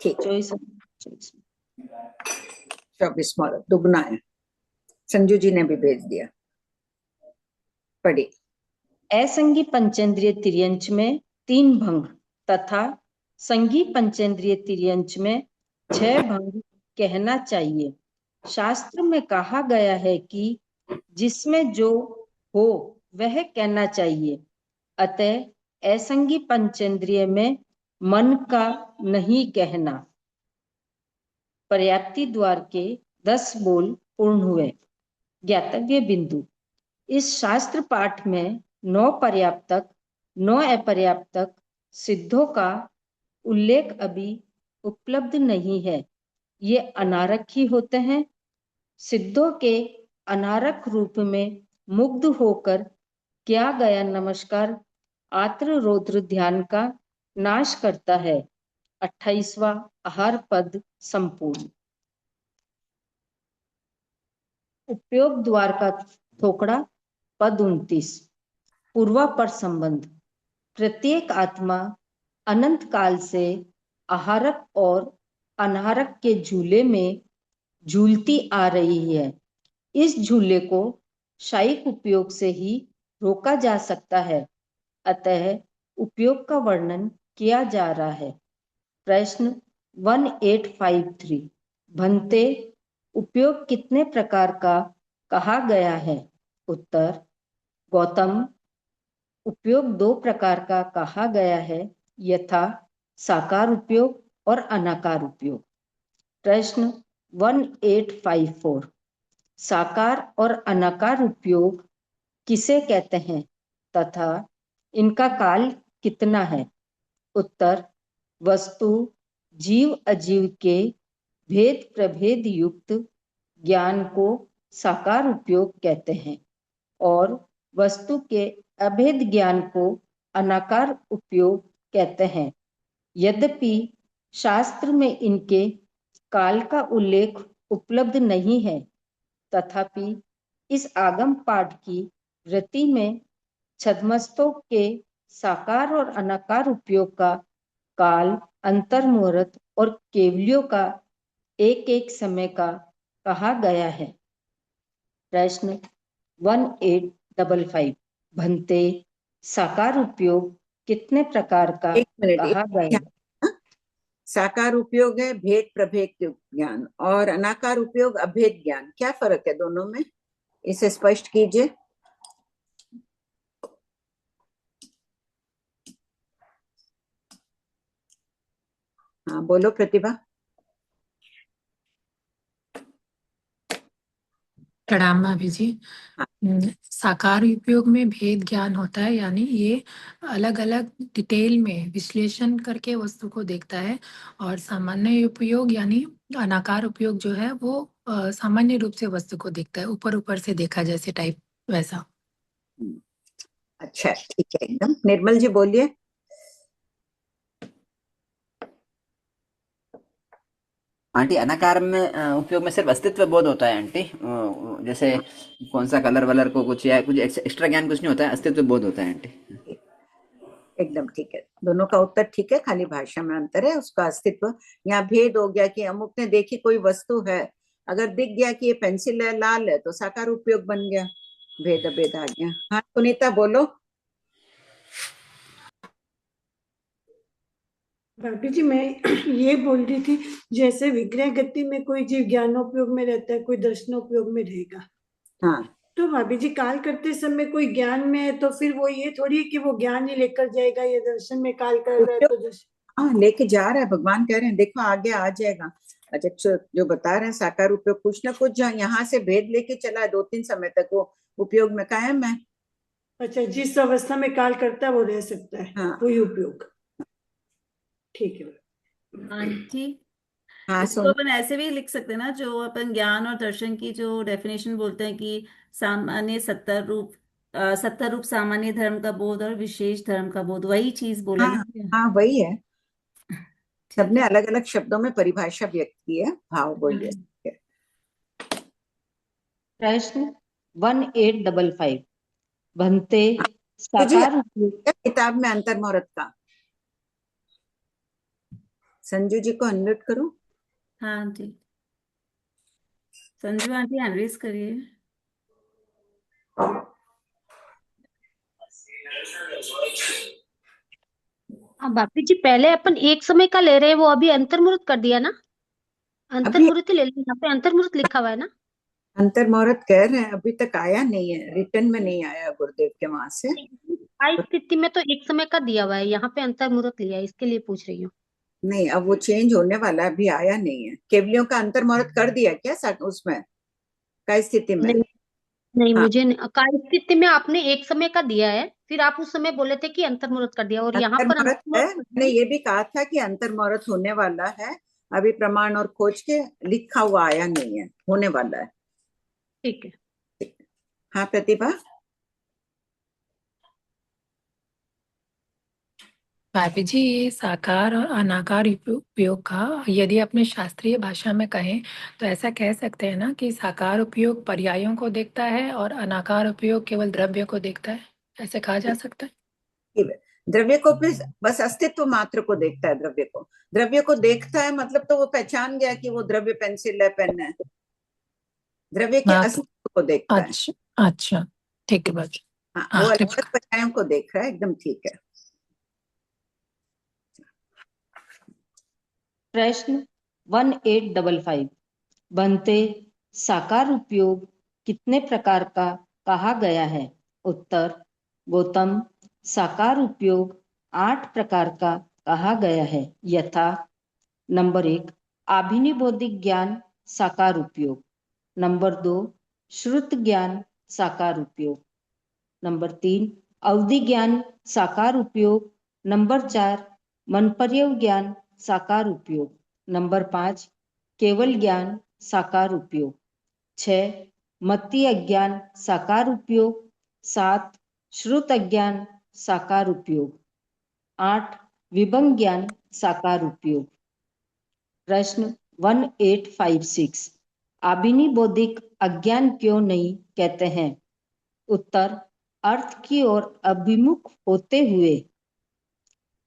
ठीक है, 24 24 मुहूर्त दुगना है। संजू जी ने भी भेज दिया, पढ़ी। असंगी पंचेंद्रिय तिर्यंच में 3 भंग तथा संगी पंचेंद्रिय तिर्यंच में 6 भंग कहना चाहिए। शास्त्र में कहा गया है कि जिसमें जो हो वह कहना चाहिए, अतः असंगी पंचेंद्रिय में मन का नहीं कहना। पर्याप्ति द्वार के 10 बोल पूर्ण हुए। ज्ञातव्य बिंदु, इस शास्त्र पाठ में 9 पर्याप्तक 9 अपर्याप्तक सिद्धों का उल्लेख अभी उपलब्ध नहीं है। ये अनारक ही होते हैं। सिद्धों के अनारक रूप में मुग्ध होकर किया गया नमस्कार आत्र रौद्र ध्यान का नाश करता है। 28वां आहार पद संपूर्ण। उपयोग द्वार का थोकड़ा पद 29। पूर्वापर संबंध। प्रत्येक आत्मा अनंत काल से आहारक और अनाहारक के झूले में झूलती आ रही है। इस झूले को शायिक उपयोग से ही रोका जा सकता है, अतः उपयोग का वर्णन किया जा रहा है। प्रश्न 1853। भंते, उपयोग कितने प्रकार का कहा गया है? उत्तर, गौतम, उपयोग 2 प्रकार का कहा गया है, यथा साकार उपयोग और अनाकार उपयोग। प्रश्न 1854। साकार और अनाकार उपयोग किसे कहते हैं तथा इनका काल कितना है? उत्तर, वस्तु जीव अजीव के भेद प्रभेद युक्त ज्ञान को साकार उपयोग कहते हैं और वस्तु के अभेद ज्ञान को अनाकार उपयोग कहते हैं। यद्यपि शास्त्र में इनके काल का उल्लेख उपलब्ध नहीं है, तथापि इस आगम पाठ की वृत्ति में छद्मस्तों के साकार और अनाकार उपयोग का काल अंतर मुहूर्त और केवलियों का एक एक समय का कहा गया है। प्रश्न 1855। भंते, साकार उपयोग कितने प्रकार का एक मिनट, कहा गया? साकार उपयोग है भेद प्रभेद ज्ञान और अनाकार उपयोग अभेद ज्ञान। क्या फर्क है दोनों में, इसे स्पष्ट कीजिए। हाँ बोलो प्रतिभा। प्रणाम भाभी जी। हाँ। साकार उपयोग में भेद ज्ञान होता है, यानी ये अलग अलग डिटेल में विश्लेषण करके वस्तु को देखता है, और सामान्य उपयोग यानी अनाकार उपयोग जो है वो सामान्य रूप से वस्तु को देखता है, ऊपर ऊपर से देखा जैसे टाइप वैसा। अच्छा ठीक है एकदम। निर्मल जी बोलिए। आंटी, अनाकार में उपयोग में सिर्फ अस्तित्व बोध होता है आंटी। जैसे कौन सा कलर वलर को कुछ या कुछ एक्स्ट्रा ज्ञान कुछ नहीं होता है, अस्तित्व बोध होता है आंटी। एकदम ठीक है, दोनों का उत्तर ठीक है, खाली भाषा में अंतर है। उसका अस्तित्व, यहाँ भेद हो गया कि अमुक ने देखी कोई वस्तु है, अगर दिख गया कि ये पेंसिल है लाल है तो साकार उपयोग बन गया, भेद अभेद आ गया। हाँ सुनीता बोलो। भाभी जी मैं ये बोल रही थी, जैसे विग्रह गति में कोई जीव ज्ञानोपयोग में रहता है, कोई दर्शनोपयोग में रहेगा। हाँ तो भाभी जी काल करते समय कोई ज्ञान में है तो फिर वो ये थोड़ी है कि वो ज्ञान ही लेकर जाएगा, या दर्शन में काल कर रहा है तो जैसे हाँ लेके जा रहा है, भगवान कह रहे हैं देखो आगे आ जाएगा। अच्छा जो बता रहे हैं साकार उपयोग, कुछ ना कुछ जहाँ यहाँ से भेद लेके चला है 2-3 समय तक वो उपयोग में कायम है। अच्छा, जिस अवस्था में काल करता है वो रह सकता है। हाँ। वही उपयोग, ठीक है आंटी, हाँ इसको सुन। अपन ऐसे भी लिख सकते हैं ना, जो अपन ज्ञान और दर्शन की जो डेफिनेशन बोलते हैं कि सामान्य सत्तर रूप सामान्य धर्म का बोध और विशेष धर्म का बोध, वही चीज बोला हाँ ना क्या? हाँ वही है, ठीक सबने अलग अलग शब्दों में परिभाषा व्यक्त की है, भाव बोलिए। है। प्रश्न 1855 भन्ते तुझे साकार उपयोग क्या किताब में अंतर मुहूर्त का? संजू जी को अनम्यूट करूं? हाँ जी, संजू आंटी हैंड करिए। बापी जी, पहले अपन एक समय का ले रहे हैं, वो अभी अंतर्मुहूर्त कर दिया ना? अभी अंतर्मुहूर्त ही ले लिया, यहाँ पे अंतर्मुहूर्त लिखा हुआ है ना? अंतर मुहूर्त कह रहे हैं, अभी तक आया नहीं है, रिटर्न में नहीं आया गुरुदेव के वहां से। आई स्थिति में तो एक समय का दिया हुआ है, यहाँ पे अंतर्मुहूर्त लिया है, इसके लिए पूछ रही हूँ। नहीं, अब वो चेंज होने वाला है, अभी आया नहीं है। केवलियों का अंतर मुहूर्त कर दिया क्या उसमें का स्थिति में? नहीं नहीं, हाँ, मुझे कार्य स्थिति में आपने एक समय का दिया है, फिर आप उस समय बोले थे कि अंतर्मुहूर्त कर दिया, और यहाँ अंतर पर मुहूर्त है। अंतर्मुहूर्त मैंने ये भी कहा था कि अंतर मुहूर्त होने वाला है, अभी प्रमाण और खोज के लिखा हुआ आया नहीं है, होने वाला है। ठीक है। हाँ प्रतिभा। भाभी जी, ये साकार और अनाकार उपयोग का यदि अपने शास्त्रीय भाषा में कहें तो ऐसा कह सकते हैं ना कि साकार उपयोग पर्यायों को देखता है और अनाकार उपयोग केवल द्रव्य को देखता है, ऐसे कहा जा सकता है। द्रव्य को बस अस्तित्व मात्र को देखता है, द्रव्य को देखता है, मतलब तो वो पहचान गया कि वो द्रव्य पेंसिल है, पेन है, द्रव्य के हाँ, अस्तित्व को देखता है। अच्छा अच्छा, ठीक है बाजी। हाँ, वो आखिरी अलग पर्यायों को देख रहा है, एकदम ठीक है। प्रश्न 1855 भन्ते साकार उपयोग कितने प्रकार का कहा गया है? उत्तर गौतम, साकार उपयोग 8 प्रकार का कहा गया है, यथा नंबर 1 आभिनी बौद्धिक ज्ञान साकार उपयोग, नंबर 2 श्रुत ज्ञान साकार उपयोग, नंबर 3 अवधि ज्ञान साकार उपयोग, नंबर 4 मनपर्यव ज्ञान साकार उपयोग, नंबर 5 केवल ज्ञान साकार उपयोग, 6 मति अज्ञान साकार उपयोग, 7 श्रुत अज्ञान साकार उपयोग, 8 विभंग ज्ञान साकार उपयोग। प्रश्न 1856 आभिनी बौद्धिक अज्ञान क्यों नहीं कहते हैं? उत्तर अर्थ की ओर अभिमुख होते हुए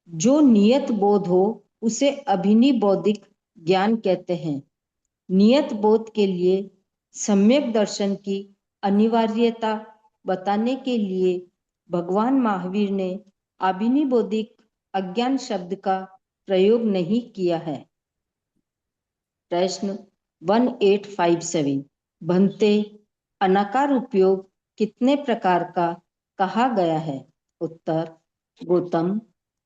जो नियत बोध हो उसे अभिनी बौद्धिक ज्ञान कहते हैं। नियत बोध के लिए सम्यक दर्शन की अनिवार्यता बताने के लिए भगवान महावीर ने आभिनी बौद्धिक अज्ञान शब्द का प्रयोग नहीं किया है। प्रश्न 1857 भन्ते अनाकार उपयोग कितने प्रकार का कहा गया है? उत्तर गौतम,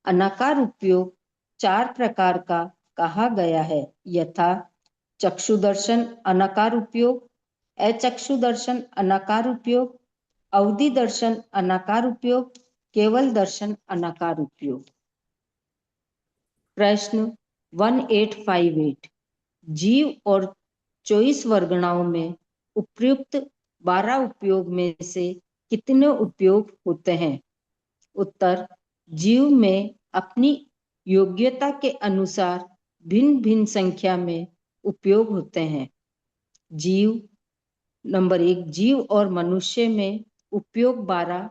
अनाकार उपयोग 4 प्रकार का कहा गया है, यथा चक्षुदर्शन अनाकार उपयोग, अचक्षुदर्शन अनाकार उपयोग, अवधि दर्शन अनाकार उपयोग, केवल दर्शन अनाकार उपयोग। प्रश्न 1858 जीव और 24 वर्गणाओं में उपयुक्त 12 उपयोग में से कितने उपयोग होते हैं? उत्तर जीव में अपनी योग्यता के अनुसार भिन्न भिन्न संख्या में उपयोग होते हैं। जीव नंबर 1 जीव और मनुष्य में उपयोग 12,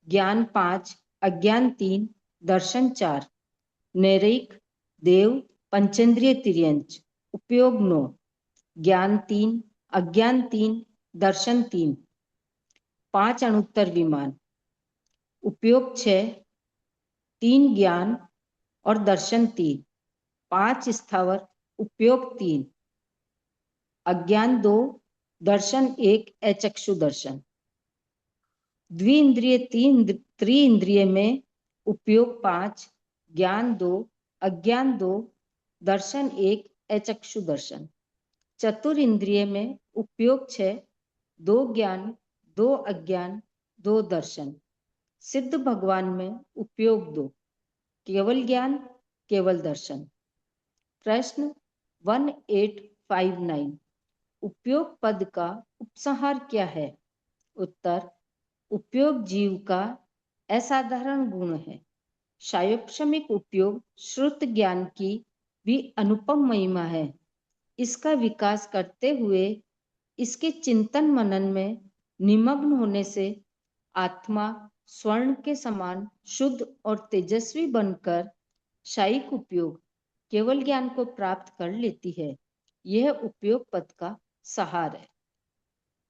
ज्ञान 5, अज्ञान 3, दर्शन 4, नैरिक देव पंचेंद्रिय तिर्यंच उपयोग 9, ज्ञान 3, अज्ञान 3, दर्शन 3, 5 अणुत्तर विमान उपयोग 6, 3 ज्ञान और दर्शन 3, 5 स्थावर उपयोग 3, अज्ञान 2, दर्शन 1, अचक्षु दर्शन। द्विइंद्रिय 3 त्रिइंद्रिय में उपयोग 5, ज्ञान 2, अज्ञान 2, दर्शन 1, अचक्षु दर्शन। चतुरिंद्रिय में उपयोग 6, 2 ज्ञान, 2 अज्ञान, 2 दर्शन। सिद्ध भगवान में उपयोग 2, केवल ज्ञान, केवल दर्शन। प्रश्न 1859 उपयोग पद का उपसंहार क्या है? उत्तर उपयोग जीव का असाधारण गुण है। शायोपशमिक उपयोग श्रुत ज्ञान की भी अनुपम महिमा है। इसका विकास करते हुए इसके चिंतन मनन में निमग्न होने से आत्मा स्वर्ण के समान शुद्ध और तेजस्वी बनकर शायिक उपयोग केवल ज्ञान को प्राप्त कर लेती है। यह उपयोग पद का सहार है।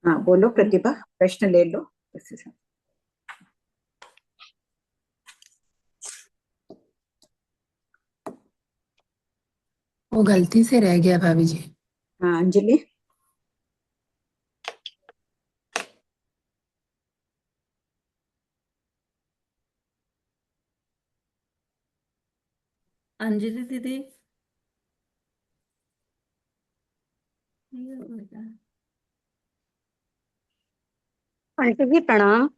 हाँ बोलो प्रतिभा, प्रश्न ले लो। वो गलती से रह गया भाभी जी। हाँ अंजलि। अंजलि दीदी। आंटी जी प्रणाम। हाँ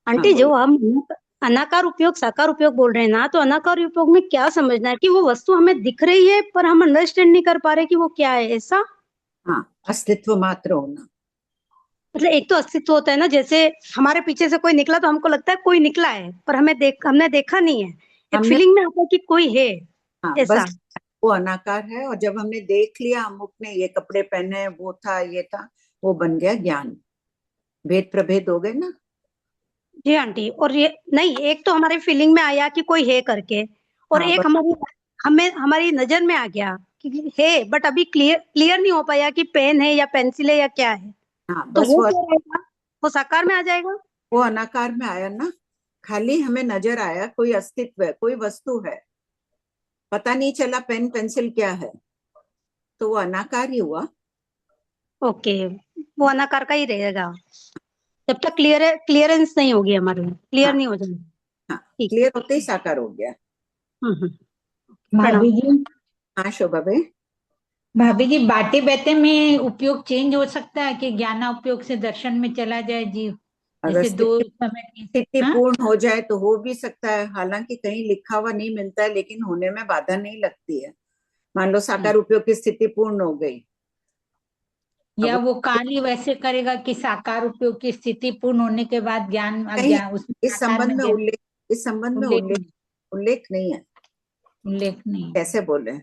आंटी जो बोलो। हम अनाकार उपयोग साकार उपयोग बोल रहे हैं ना, तो अनाकार उपयोग में क्या समझना है कि वो वस्तु हमें दिख रही है पर हम अंडरस्टैंड नहीं कर पा रहे कि वो क्या है, ऐसा? हाँ अस्तित्व मात्र होना। मतलब एक तो अस्तित्व होता है ना, जैसे हमारे पीछे से कोई निकला तो हमको लगता है कोई निकला है, पर हमने देखा नहीं है। एक हमने फीलिंग में आता है कि कोई है, हाँ ऐसा। बस वो अनाकार है, और जब हमने देख लिया अमुक ने ये कपड़े पहने, वो था ये था, वो बन गया ज्ञान। भेद प्रभेद हो गए ना। जी आंटी। और ये नहीं, एक तो हमारे फीलिंग में आया कि कोई है करके, और हाँ एक बस हमारी नजर में आ गया कि है, बट अभी क्लियर नहीं हो पाया कि पेन है या पेंसिल है या क्या है। हाँ तो बस वो क्या रहेगा? वो साकार में आ जाएगा। वो अनाकार में आया ना। खाली हमें नजर आया कोई अस्तित्व है, कोई वस्तु है, पता नहीं चला पेन पेंसिल क्या है, तो वो अनाकार ही हुआ। ओके, वो अनाकार का ही रहेगा जब तक क्लियरेंस नहीं होगी, हमारे क्लियर हाँ नहीं हो जाएगा। हाँ ठीक। क्लियर होते ही साकार हो गया। प्रणाम। भाभी जी, हाँ शोभा भाई। भाभी जी बाटे बैते में उपयोग चेंज हो सकता है कि ज्ञाना उपयोग से दर्शन में चला जाए जीव, अगर जैसे दो स्थिति समय स्थिति हाँ पूर्ण हो जाए तो हो भी सकता है, हालांकि कहीं लिखा हुआ नहीं मिलता है, लेकिन होने में बाधा नहीं लगती है। मान लो साकार उपयोग की स्थिति पूर्ण हो गई, अब या वो काल ही वैसे करेगा कि साकार उपयोग की स्थिति पूर्ण होने के बाद ज्ञान कहीं अज्ञान उसमें इस साकार संबंध में में ज्ञान उल्लेख इस संबंध में उल्लेख उल्लेख नहीं उल्लेख नहीं है। उल्लेख नहीं। कैसे बोले?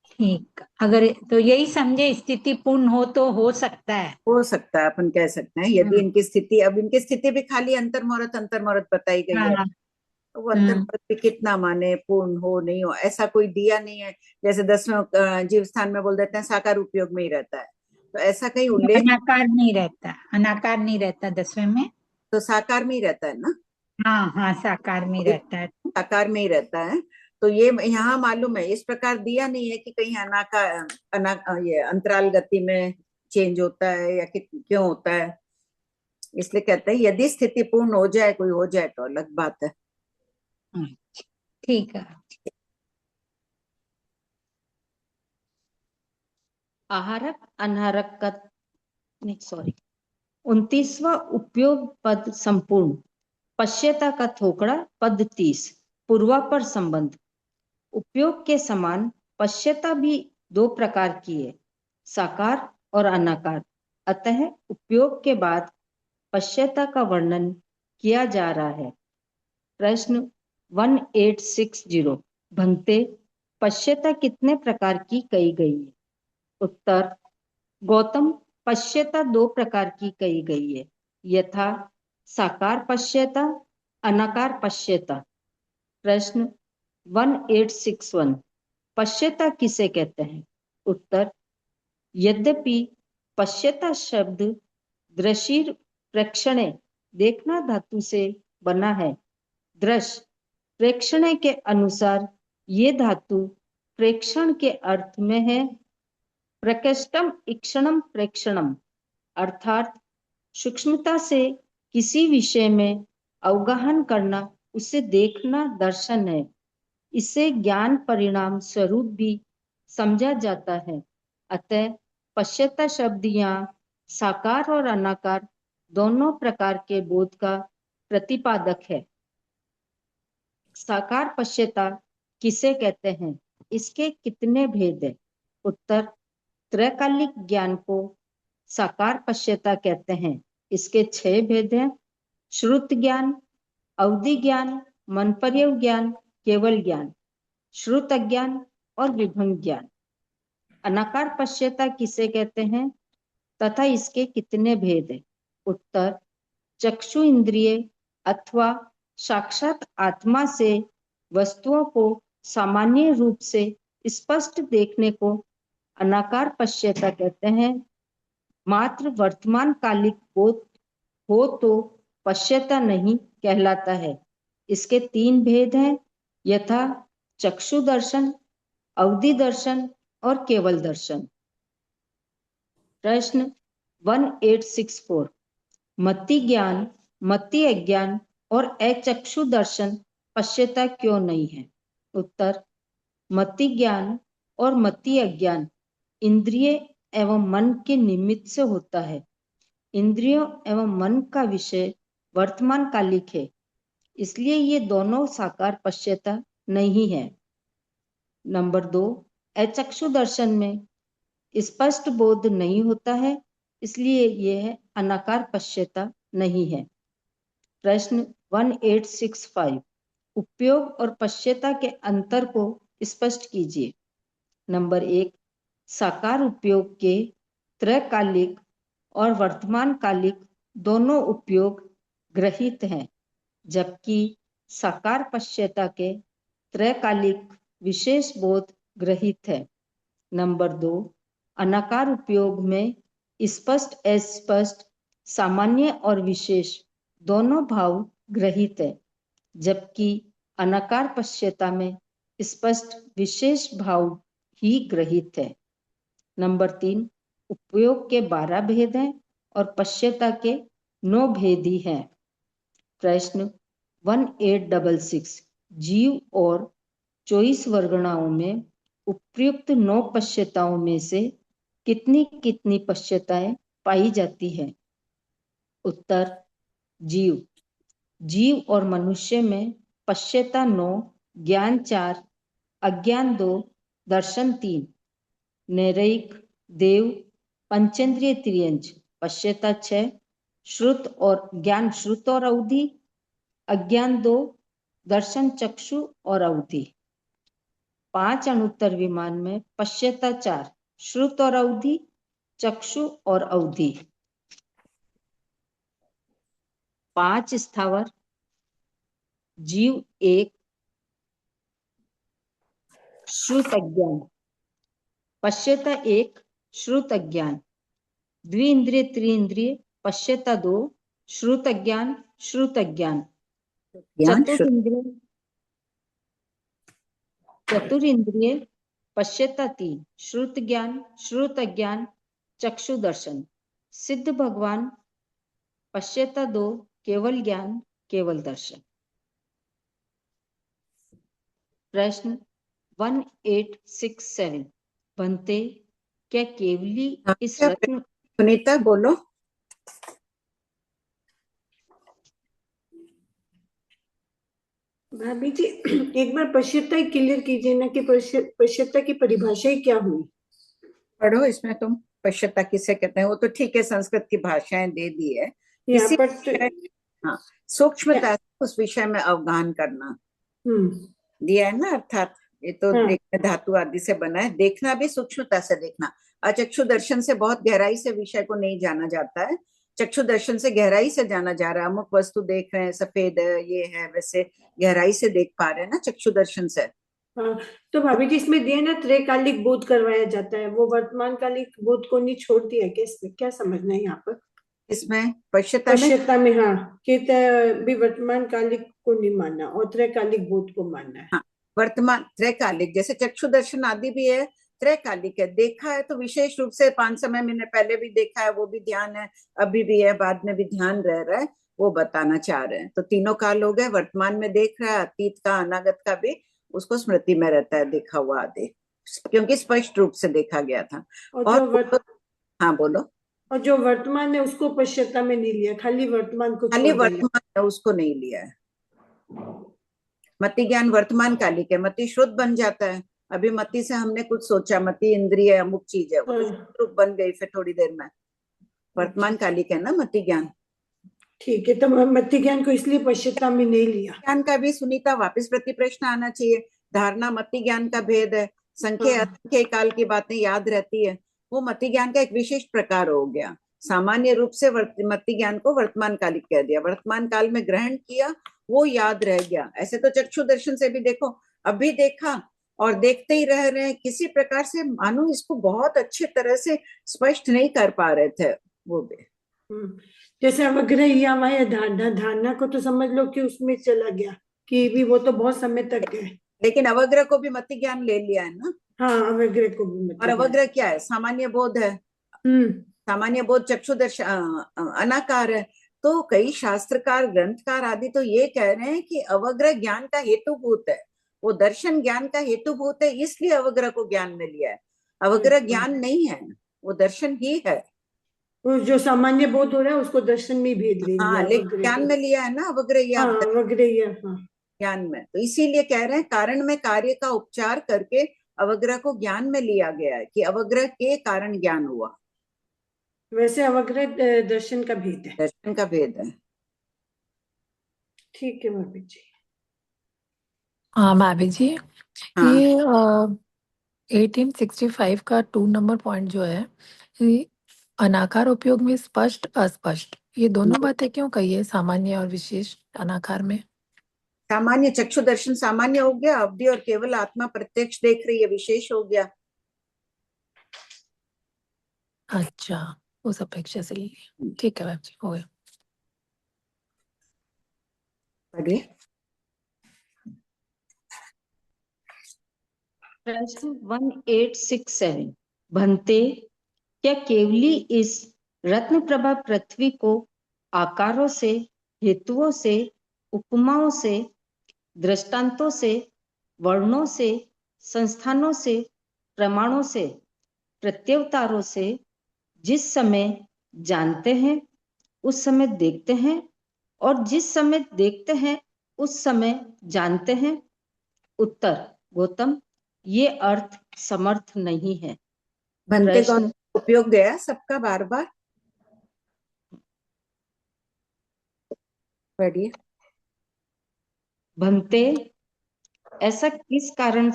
ठीक, अगर तो यही समझे स्थिति पूर्ण हो तो हो सकता है। हो सकता है, अपन कह सकते हैं यदि हाँ इनकी स्थिति, अब इनकी स्थिति भी खाली अंतर्मुहूर्त बताई गई है, हाँ तो वो अंतर्मुहूर्त भी कितना माने, पूर्ण हो नहीं हो ऐसा कोई दिया नहीं है। जैसे 10वें जीव स्थान में बोल देते हैं साकार उपयोग में ही रहता है, तो ऐसा कहीं उल्लेख, अनाकार नहीं रहता 10वें में। तो साकार में ही रहता है ना। हाँ हाँ, साकार में तो रहता है। साकार में ही रहता है, तो ये यहाँ मालूम है, इस प्रकार दिया नहीं है कि कहीं ये अंतराल गति में चेंज होता है या क्यों होता है। इसलिए कहते हैं यदि स्थिति पूर्ण हो जाए, कोई हो जाए तो अलग बात है। ठीक है। आहारक अनाहारक का, नहीं सॉरी, 29वां उपयोग पद संपूर्ण। पश्यता का थोकड़ा पद 30। पूर्वापर संबंध। उपयोग के समान पश्यता भी दो प्रकार की है, साकार और अनाकार। अतः उपयोग के बाद पश्यता का वर्णन किया जा रहा है। प्रश्न 1860, भंते पश्यता कितने प्रकार की कही गई है? उत्तर, गौतम, पश्यता दो प्रकार की कही गई है, यथा साकार पश्यता, अनाकार पश्यता। प्रश्न 1861, पश्यता किसे कहते हैं? उत्तर, यद्यपि पश्यता शब्द दृशिर प्रेक्षणे देखना धातु से बना है, दृश्य प्रेक्षणे के अनुसार ये धातु प्रेक्षण के अर्थ में है। प्रकृष्टम ईक्षणम प्रेक्षणम, अर्थात सूक्ष्मता से किसी विषय में अवगाहन करना, उसे देखना दर्शन है। इसे ज्ञान परिणाम स्वरूप भी समझा जाता है। अतः पश्यता शब्द यहाँ साकार और अनाकार दोनों प्रकार के बोध का प्रतिपादक है। साकार पश्यता किसे कहते हैं? इसके कितने भेद है? उत्तर, त्रैकालिक ज्ञान को साकार पश्यता कहते हैं। इसके 6 भेद हैं: श्रुत ज्ञान, अवधि ज्ञान, मनपर्यव ज्ञान, केवल ज्ञान, श्रुत अज्ञान और विभंग ज्ञान। अनाकार पश्यता किसे कहते हैं? तथा इसके कितने भेद है? उत्तर, चक्षु इंद्रिय अथवा साक्षात आत्मा से वस्तुओं को सामान्य रूप से स्पष्ट देखने को अनाकार पश्यता कहते हैं। मात्र वर्तमान कालिक बोध हो तो पश्यता नहीं कहलाता है। इसके 3 भेद हैं, यथा चक्षु दर्शन, अवधि दर्शन और केवल दर्शन। प्रश्न 1864, मति ज्ञान, मति अज्ञान और अचक्षु दर्शन पश्यता क्यों नहीं है? उत्तर, मति ज्ञान और मति अज्ञान इंद्रिय एवं मन के निमित्त से होता है। इंद्रियों एवं मन का विषय वर्तमान कालिक है, इसलिए ये दोनों साकार पश्यता नहीं है। नंबर 2, अचक्षु दर्शन में स्पष्ट बोध नहीं होता है, इसलिए यह अनाकार पश्यता नहीं है। प्रश्न 1865, उपयोग और पश्यता के अंतर को स्पष्ट कीजिए। नंबर 1, साकार उपयोग के त्रैकालिक और वर्तमान कालिक दोनों उपयोग ग्रहित हैं, जबकि साकार पश्यता के त्रैकालिक विशेष बोध ग्रहित है। नंबर 2, अनाकार उपयोग में स्पष्ट, अस्पष्ट, सामान्य और विशेष दोनों भाव ग्रहित है, जबकि अनाकार पश्यता में स्पष्ट विशेष भाव ही ग्रहित है। नंबर 3, उपयोग के 12 भेद हैं और पश्यता के 9 भेद ही हैं। प्रश्न 1866, जीव और 24 वर्गणाओं में उपयुक्त 9 पश्यताओं में से कितनी कितनी पश्यताएं पाई जाती है? उत्तर, जीव और मनुष्य में पश्यता 9, ज्ञान 4, अज्ञान 2, दर्शन 3, नैरयिक, देव, पंचेंद्रिय त्रियंच पश्यता 6, श्रुत और ज्ञान श्रुत और अवधि, अज्ञान 2, दर्शन चक्षु और अवधि। 5 अणुत्तर विमान में पश्यता 4, श्रुत और अवधि, चक्षु और अवधि। 5 स्थावर, जीव 1, श्रुत अज्ञान, पश्यता 1, श्रुत अज्ञान, द्विइंद्रिय त्रिइंद्रिय पश्यता 2, श्रुत अज्ञान, श्रुत अज्ञान, चतुरिंद्रिय पश्यता 3, श्रुत ज्ञान, श्रुत अज्ञान, चक्षु दर्शन, सिद्ध भगवान पश्यता 2, केवल ज्ञान, केवल दर्शन। प्रश्न 1867, बनते, क्या केवली इस रत्न? सुनीता बोलो। भाभी जी, एक बार पश्यता क्लियर कीजिए ना कि पश्यता की परिभाषा ही क्या हुई? पढ़ो, इसमें तुम पश्यता किसे कहते हैं वो तो ठीक है, संस्कृत की भाषाएं दे दी है। यहाँ पर हाँ, सूक्ष्मता उस विषय में अवगाहन करना दिया है ना, अर्थात ये तो देखना धातु आदि से बना है, देखना भी सूक्ष्मता से देखना। अचक्षु दर्शन से बहुत गहराई से विषय को नहीं जाना जाता है, चक्षु दर्शन से गहराई से जाना जा रहा है। अमुक वस्तु देख रहे हैं, सफेद है, ये है, वैसे गहराई से देख पा रहे हैं ना चक्षु दर्शन से। हाँ, तो भाभी जी इसमें दिया ना त्रैकालिक बोध करवाया जाता है, वो वर्तमान कालिक बोध को नहीं छोड़ दिया क्या? इसमें क्या समझना है यहाँ पर? इसमें पश्यता में हाँ, कहते भी वर्तमान कालिक को नहीं मानना और त्रैकालिक बोध को मानना है। हाँ, वर्तमान त्रैकालिक, जैसे चक्षु दर्शन आदि भी है, त्रैकालिक है। देखा है तो विशेष रूप से 5 समय मैंने पहले भी देखा है, वो भी ध्यान है, अभी भी है, बाद में भी ध्यान रह रहा है, वो बताना चाह रहे हैं। तो तीनों काल हो गए, वर्तमान में देख रहा है, अतीत का, अनागत का भी उसको स्मृति में रहता है देखा हुआ आदि, क्योंकि स्पष्ट रूप से देखा गया था। और हाँ बोलो। और जो वर्तमान है उसको पश्यता में नहीं लिया, खाली वर्तमान को, खाली वर्तमान है उसको नहीं लिया है। मति ज्ञान वर्तमान कालिक है, मति श्रुत बन जाता है। अभी मति से हमने कुछ सोचा, मति इंद्रिय अमुक चीज है, वो तो बन गई फिर थोड़ी देर में, वर्तमान कालिक है ना मति ज्ञान। ठीक है, तो मति ज्ञान को इसलिए पश्यता में नहीं लिया। ज्ञान का भी सुनीता वापस प्रति प्रश्न आना चाहिए। धारणा मति ज्ञान का भेद है, संख्या असंख्य काल की बातें याद रहती है, वो मति ज्ञान का एक विशिष्ट प्रकार हो गया। सामान्य रूप से मति ज्ञान को वर्तमान कालिक कह दिया, वर्तमान काल में ग्रहण किया, वो याद रह गया। ऐसे तो चक्षु दर्शन से भी देखो, अभी देखा और देखते ही रह रहे हैं, किसी प्रकार से मानो इसको बहुत अच्छे तरह से स्पष्ट नहीं कर पा रहे थे वो भी। जैसे अवग्रह या वह धारणा, धारणा को तो समझ लो कि उसमें चला गया कि भी वो तो बहुत समय तक है, लेकिन अवग्रह को भी मति ज्ञान ले लिया है ना। हाँ, अवग्रह को भी मति और अवग्रह क्या है? सामान्य बोध है। सामान्य बोध चक्षुदर्श अनाकार है। तो कई शास्त्रकार, ग्रंथकार आदि तो ये कह रहे हैं कि अवग्रह ज्ञान का हेतुभूत है, वो दर्शन ज्ञान का हेतुभूत है, इसलिए अवग्रह को ज्ञान में लिया है। अवग्रह ज्ञान नहीं है, वो दर्शन ही है। वो जो सामान्य बोध हो रहा है उसको दर्शन में भेद ले लिया, हाँ, लेकिन ज्ञान में लिया है ना अवग्रह या ज्ञान में। तो इसीलिए कह रहे हैं कारण में कार्य का उपचार करके अवग्रह को ज्ञान में लिया गया है, कि अवग्रह के कारण ज्ञान हुआ। वैसे अवग्रह दर्शन का भेद है, दर्शन का भेद है। ठीक है भाभी जी। हाँ भाभी जी, हाँ। ये 1865 का 2 नंबर पॉइंट जो है, ये अनाकार उपयोग में स्पष्ट अस्पष्ट, ये दोनों बातें क्यों कही है, सामान्य और विशेष अनाकार में? सामान्य चक्षु दर्शन सामान्य हो गया, अवधि और केवल आत्मा प्रत्यक्ष देख रही है, विशेष हो गया। अच्छा, उस अपेक्षा से ठीक है भाभी जी, हो गया। पढ़िए। प्रश्न 1867, भंते, क्या केवली इस रत्न प्रभा पृथ्वी को आकारों से, हेतुओं से, उपमाओं से, दृष्टांतों से, वर्णों से, संस्थानों से, प्रमाणों से, प्रत्यवतारों से जिस समय जानते हैं उस समय देखते हैं, और जिस समय देखते हैं उस समय जानते हैं? उत्तर, गौतम, ये अर्थ समर्थ नहीं है। भंते का उपयोग गया सबका बार बार, पढ़िए। भंते, ऐसा किस कारण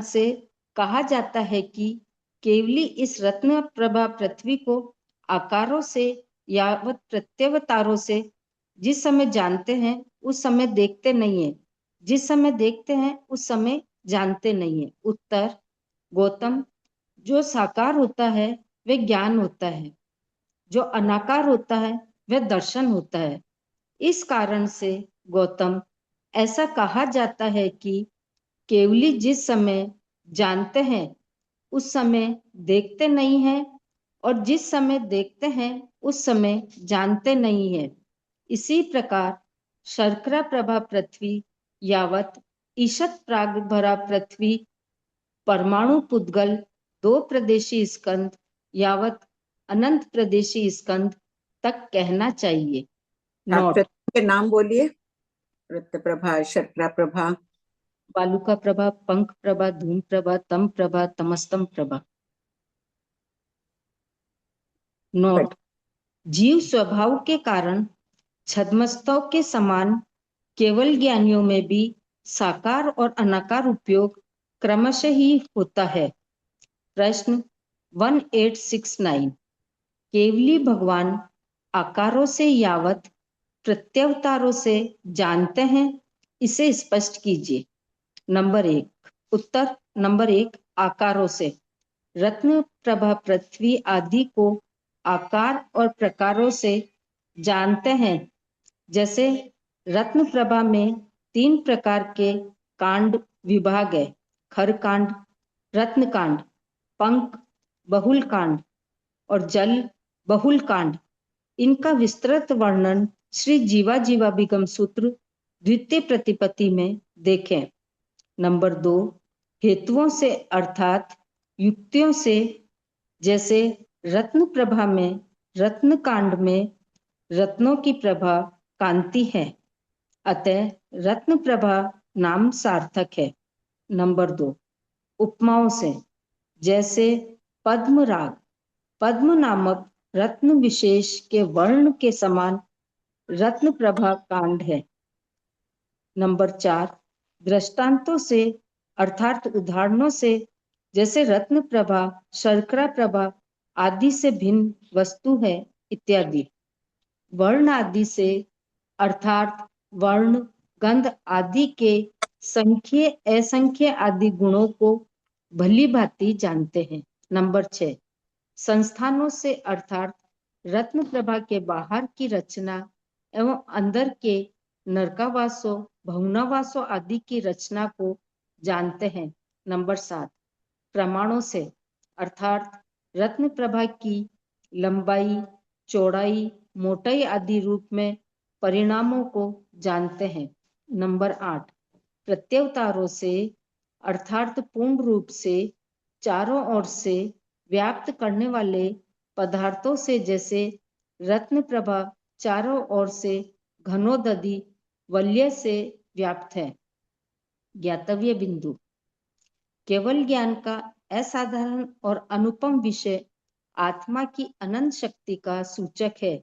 से कहा जाता है कि केवली इस रत्न प्रभा पृथ्वी को आकारों से यावत प्रत्यवतारों से जिस समय जानते हैं उस समय देखते नहीं है, जिस समय देखते हैं उस समय जानते नहीं है? उत्तर, गौतम, जो साकार होता है वह ज्ञान होता है, जो अनाकार होता है वह दर्शन होता है। इस कारण से गौतम, ऐसा कहा जाता है कि केवली जिस समय जानते हैं उस समय देखते नहीं है, और जिस समय देखते हैं उस समय जानते नहीं है। इसी प्रकार शर्करा प्रभा पृथ्वी यावत ईशत प्राग भरा पृथ्वी परमाणु पुद्गल 2 प्रदेशी स्कंद यावत अनंत प्रदेशी स्कंद तक कहना चाहिए। नोट के नाम बोलिए। रत्न प्रभा, शर्करा प्रभा, बालुका प्रभा, पंख प्रभा, धूम प्रभा, तम प्रभा, तमस्तम प्रभा। नोट, जीव स्वभाव के कारण छद्मस्तों के समान केवल ज्ञानियों में भी साकार और अनाकार उपयोग क्रमशः ही होता है। प्रश्न 1869, केवली भगवान आकारों से यावत प्रत्यवतारों से जानते हैं, इसे स्पष्ट कीजिए। नंबर 1, उत्तर नंबर 1, आकारों से। रत्न प्रभा पृथ्वी आदि को आकार और प्रकारों से जानते हैं। जैसे रत्न प्रभा में 3 प्रकार के कांड विभाग है, खर कांड, रत्न कांड, पंख बहुल कांड और जल बहुल कांड। इनका विस्तृत वर्णन श्री जीवा जीवाभिगम सूत्र द्वितीय प्रतिपत्ति में देखें। नंबर 2, हेतुओं से अर्थात युक्तियों से। जैसे रत्न प्रभा में, रत्न कांड में रत्नों की प्रभा कांति है, अतः रत्न प्रभा नाम सार्थक है। नंबर 2, उपमाओं से। जैसे पद्म राग, पद्म नामक रत्न विशेष के वर्ण के समान रत्न प्रभा कांड है। नंबर 4, दृष्टांतों से। अर्थात उदाहरणों से जैसे रत्न प्रभा, शर्करा प्रभा आदि से भिन्न वस्तु है इत्यादि। वर्ण आदि से अर्थात वर्ण, गंध आदि के संख्य, असंख्य आदि गुणों को भली भांति जानते हैं। नंबर 6, संस्थानों से अर्थात रत्न प्रभा के बाहर की रचना एवं अंदर के नरकावासों, भवनावासों आदि की रचना को जानते हैं। नंबर 7, प्रमाणों से अर्थात रत्न प्रभा की लंबाई, चौड़ाई, मोटाई आदि रूप में परिणामों को जानते हैं। नंबर 8, प्रत्यवतारों से अर्थात पूर्ण रूप से चारों ओर से व्याप्त करने वाले पदार्थों से जैसे रत्न प्रभा चारों ओर से घनोदधि वलय से व्याप्त है। ज्ञातव्य बिंदु, केवल ज्ञान का असाधारण और अनुपम विषय आत्मा की अनंत शक्ति का सूचक है।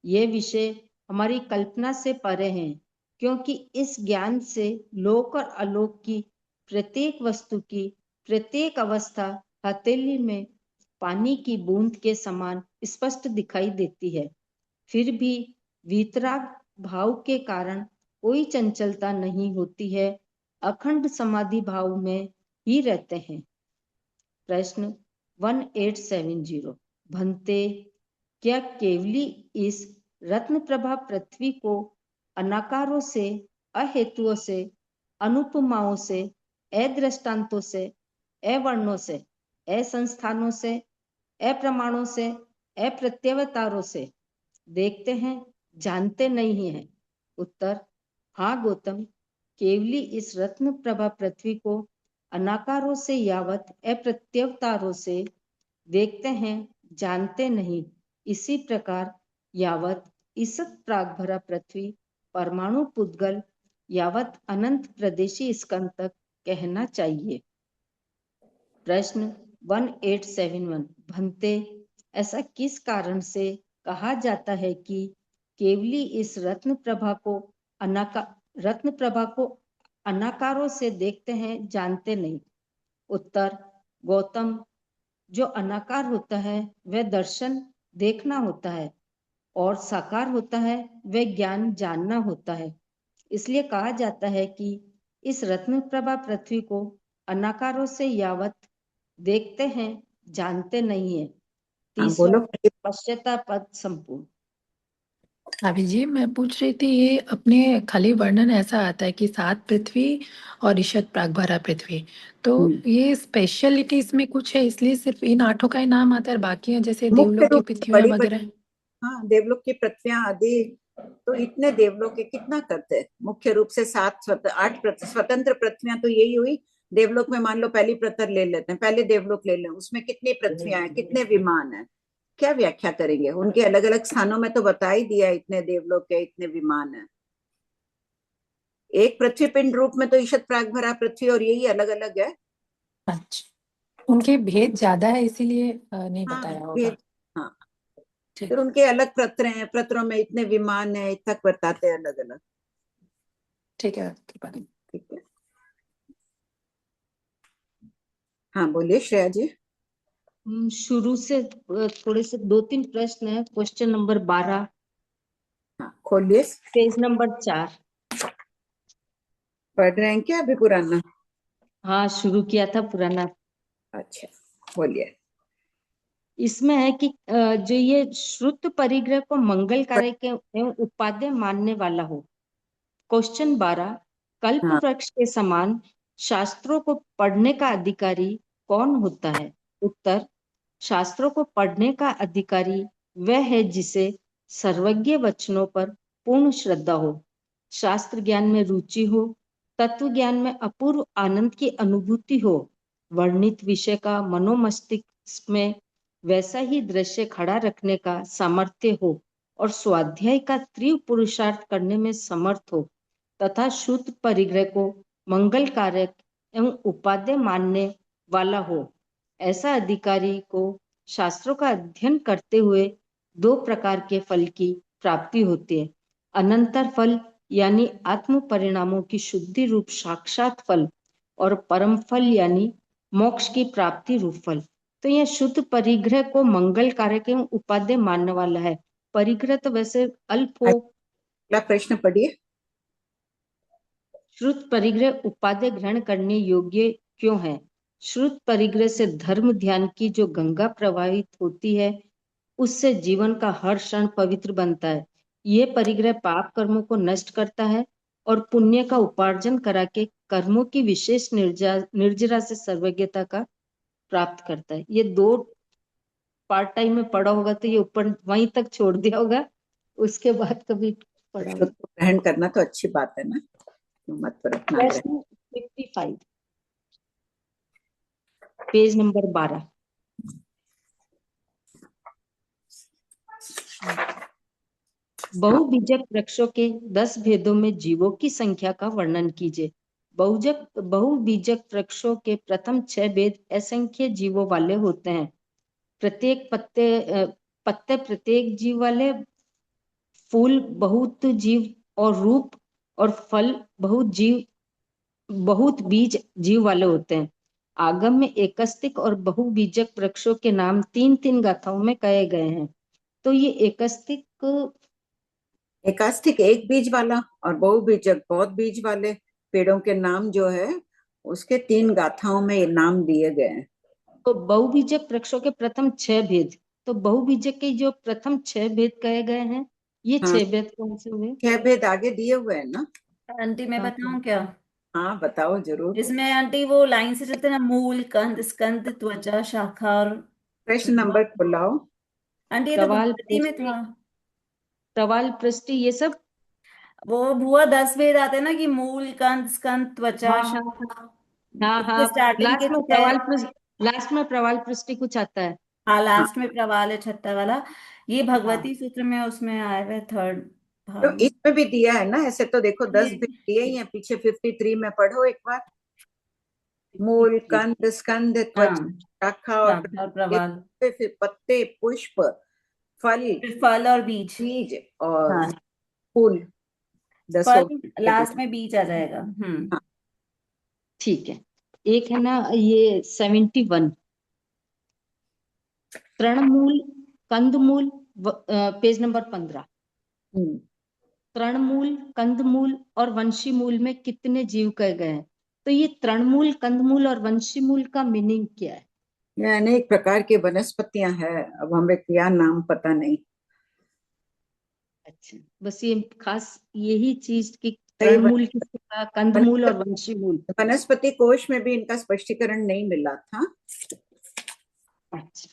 ये विषय हमारी कल्पना से परे हैं, क्योंकि इस ज्ञान से लोक और अलोक की प्रत्येक वस्तु की प्रत्येक अवस्था हथेली में पानी की बूंद के समान स्पष्ट दिखाई देती है। फिर भी वीतराग भाव के कारण कोई चंचलता नहीं होती है, अखंड समाधि भाव में ही रहते हैं। प्रश्न 1870, भंते, क्या केवली इस रत्न प्रभा पृथ्वी को अनाकारों से, अहेतुओं से, अनुपमाओं से, अदृष्टांतों से, अवर्णों से, असंस्थानों से, अप्रमाणों से, अप्रत्यवतारों से देखते हैं, जानते नहीं हैं? उत्तर, हाँ गौतम, केवली इस रत्न प्रभा पृथ्वी को अनाकारों से यावत अप्रत्यवतारों से देखते हैं, जानते नहीं। इसी प्रकार यावत ईसत प्राग भरा पृथ्वी परमाणु पुद्गल यावत अनंत प्रदेशी स्कंद तक कहना चाहिए। प्रश्न 1871, भंते, ऐसा किस कारण से कहा जाता है कि केवली इस रत्न प्रभा को अनाकारों से देखते हैं, जानते नहीं? उत्तर, गौतम, जो अनाकार होता है वह दर्शन देखना होता है और साकार होता है वह ज्ञान जानना होता है। इसलिए कहा जाता है कि इस रत्न प्रभा पृथ्वी को अनाकारों से यावत देखते हैं, जानते नहीं है। तीसरा, पश्चातापद संपूर्ण। अभी जी मैं पूछ रही थी, ये अपने खाली वर्णन ऐसा आता है कि 7 पृथ्वी और ईशत प्राग भरा पृथ्वी, तो ये स्पेशलिटी इसमें कुछ है, इसलिए सिर्फ इन 8 का ही नाम आता है, बाकी है जैसे मुख्य देवलोक की रूप से पृथ्वियां बड़ी वगैरह? हाँ, देवलोक की पृथ्वियां आदि, तो इतने देवलोक के कितना करते हैं? मुख्य रूप से 8 स्वतंत्र पृथ्वियां तो यही हुई। देवलोक में मान लो पहली पृथ्वी ले लेते हैं, पहले देवलोक ले लें, उसमें कितनी पृथ्वियां हैं, कितने विमान हैं, क्या व्याख्या करेंगे? उनके अलग अलग स्थानों में तो बता ही दिया, इतने देवलोक के, इतने विमान हैं। एक पृथ्वी पिंड रूप में तो ईशत प्राग भरा पृथ्वी और यही अलग अलग है। अच्छा, उनके भेद ज्यादा है इसीलिए नहीं बताया होगा। भेद, हाँ, फिर उनके अलग पत्र हैं, पत्रों में इतने विमान है, तक बताते हैं अलग अलग। ठीक है, ठीक है, हाँ बोलिए श्रेया जी। शुरू से थोड़े से 2-3 प्रश्न है। क्वेश्चन नंबर 12, हाँ खोलिए, पेज नंबर 4। पढ़ रहे हैं क्या अभी पुराना? हाँ, शुरू किया था पुराना। अच्छा, बोलिए। इसमें है कि जो ये श्रुत परिग्रह को मंगल कारक एवं उपादेय मानने वाला हो। क्वेश्चन 12, कल्प वृक्ष के समान शास्त्रों को पढ़ने का अधिकारी कौन होता है? उत्तर, शास्त्रों को पढ़ने का अधिकारी वह है जिसे सर्वज्ञ वचनों पर पूर्ण श्रद्धा हो, शास्त्र ज्ञान में रुचि हो, तत्व ज्ञान में अपूर्व आनंद की अनुभूति हो, वर्णित विषय का मनोमस्तिष्क में वैसा ही दृश्य खड़ा रखने का सामर्थ्य हो और स्वाध्याय का तीव्र पुरुषार्थ करने में समर्थ हो तथा शुद्ध परिग्रह को मंगल कारक एवं उपादेय मानने वाला हो। ऐसा अधिकारी को शास्त्रों का अध्ययन करते हुए 2 प्रकार के फल की प्राप्ति होती है। अनंतर फल यानी आत्म परिणामों की शुद्धि रूप साक्षात फल, और परम फल यानी मोक्ष की प्राप्ति रूप फल। तो यह शुद्ध परिग्रह को मंगल कारक एवं उपादेय मानने वाला है। परिग्रह तो वैसे अल्प हो। अगला प्रश्न पढ़िए। श्रुत परिग्रह उपादेय ग्रहण करने योग्य क्यों है? श्रुत परिग्रह से धर्म ध्यान की जो गंगा प्रवाहित होती है उससे जीवन का हर क्षण पवित्र बनता है। ये परिग्रह पाप कर्मों को नष्ट करता है और पुण्य का उपार्जन करा के कर्मों की विशेष निर्जरा से सर्वज्ञता का प्राप्त करता है। ये 2 पार्ट टाइम में पढ़ा होगा तो ये ऊपर वहीं तक छोड़ दिया होगा, उसके बाद कभी पढ़ा होगा। शुद्ध को ग्रहण करना तो अच्छी बात है ना, मत पर अपना ग्रहण। प्रश्न 55 पेज नंबर 12। बहुबीजक वृक्षों के 10 भेदों में जीवों की संख्या का वर्णन कीजिए। बहुबीजक वृक्षों के प्रथम 6 भेद असंख्य जीवों वाले होते हैं। प्रत्येक पत्ते प्रत्येक जीव वाले, फूल बहुत जीव और रूप, और फल बहुत बीज जीव वाले होते हैं। आगम में एकस्तिक और बहुबीजक वृक्षों के नाम 3-3 गाथाओं में कहे गए हैं। तो ये एकास्टिक एक बीज वाला और बहुबीजक बहुत बीज वाले पेड़ों के नाम जो है उसके 3 गाथाओं में ये नाम दिए गए हैं। तो बहुबीजक वृक्षों के प्रथम 6 भेद, तो बहुबीजक के जो प्रथम 6 भेद कहे गए हैं, ये 6 भेद कौन से हुए? 6 भेद आगे दिए हुए हैं ना। आंटी मैं हाँ, बताऊं क्या? हाँ बताओ जरूर। इसमें आंटी वो लाइन से चलते ना, मूल, कंद, स्कंद, त्वचा, शाखा और प्रश्न नंबर खोलाओ। आंटी ये तो प्रवाल, भगवती में था। प्रवाल, पृष्ठ, ये सब वो भुआ 10 भेद आते हैं ना, कि मूल, कंद, स्कंद, त्वचा, हाँ शाखा। हाँ उसके हाँ, स्टार्टिंग के 6। लास्ट में प्रवाल पृष्ठ कुछ आता है। हाँ, हाँ लास्ट में प्रवाल है, छठा वाला। ये हाँ भगवती सूत्र में उसमें आए हुए थर्ड तो भाग में। इसमें भी दिया है ना, ऐसे तो देखो 10 ये भेद दिए ही हैं। पीछे 53 में पढ़ो एक बार। मूल, कंद, स्कंद, त्वचा, हाँ, शाखा और शाखा और प्रवाल, फिर पत्ते, पुष्प, फल, फिर फल और बीज। बीज और हाँ, फूल। 10 हो फल गए। लास्ट में बीज आ जाएगा। हाँ, ठीक है। एक है ना ये 71 तृणमूल, कंदमूल, पेज नंबर 15। तृणमूल, कंदमूल और वंशी मूल में कितने जीव कहे गए हैं? तो ये तृणमूल, कंदमूल और वंशी मूल का मीनिंग क्या है? ये अनेक प्रकार की वनस्पतियां हैं, अब हमें क्या नाम पता नहीं। अच्छा, बस ये खास यही चीज की तो ये तृणमूल किसको कहा, कंदमूल और वंशी मूल। वनस्पति कोश में भी इनका स्पष्टीकरण नहीं मिला था। अच्छा,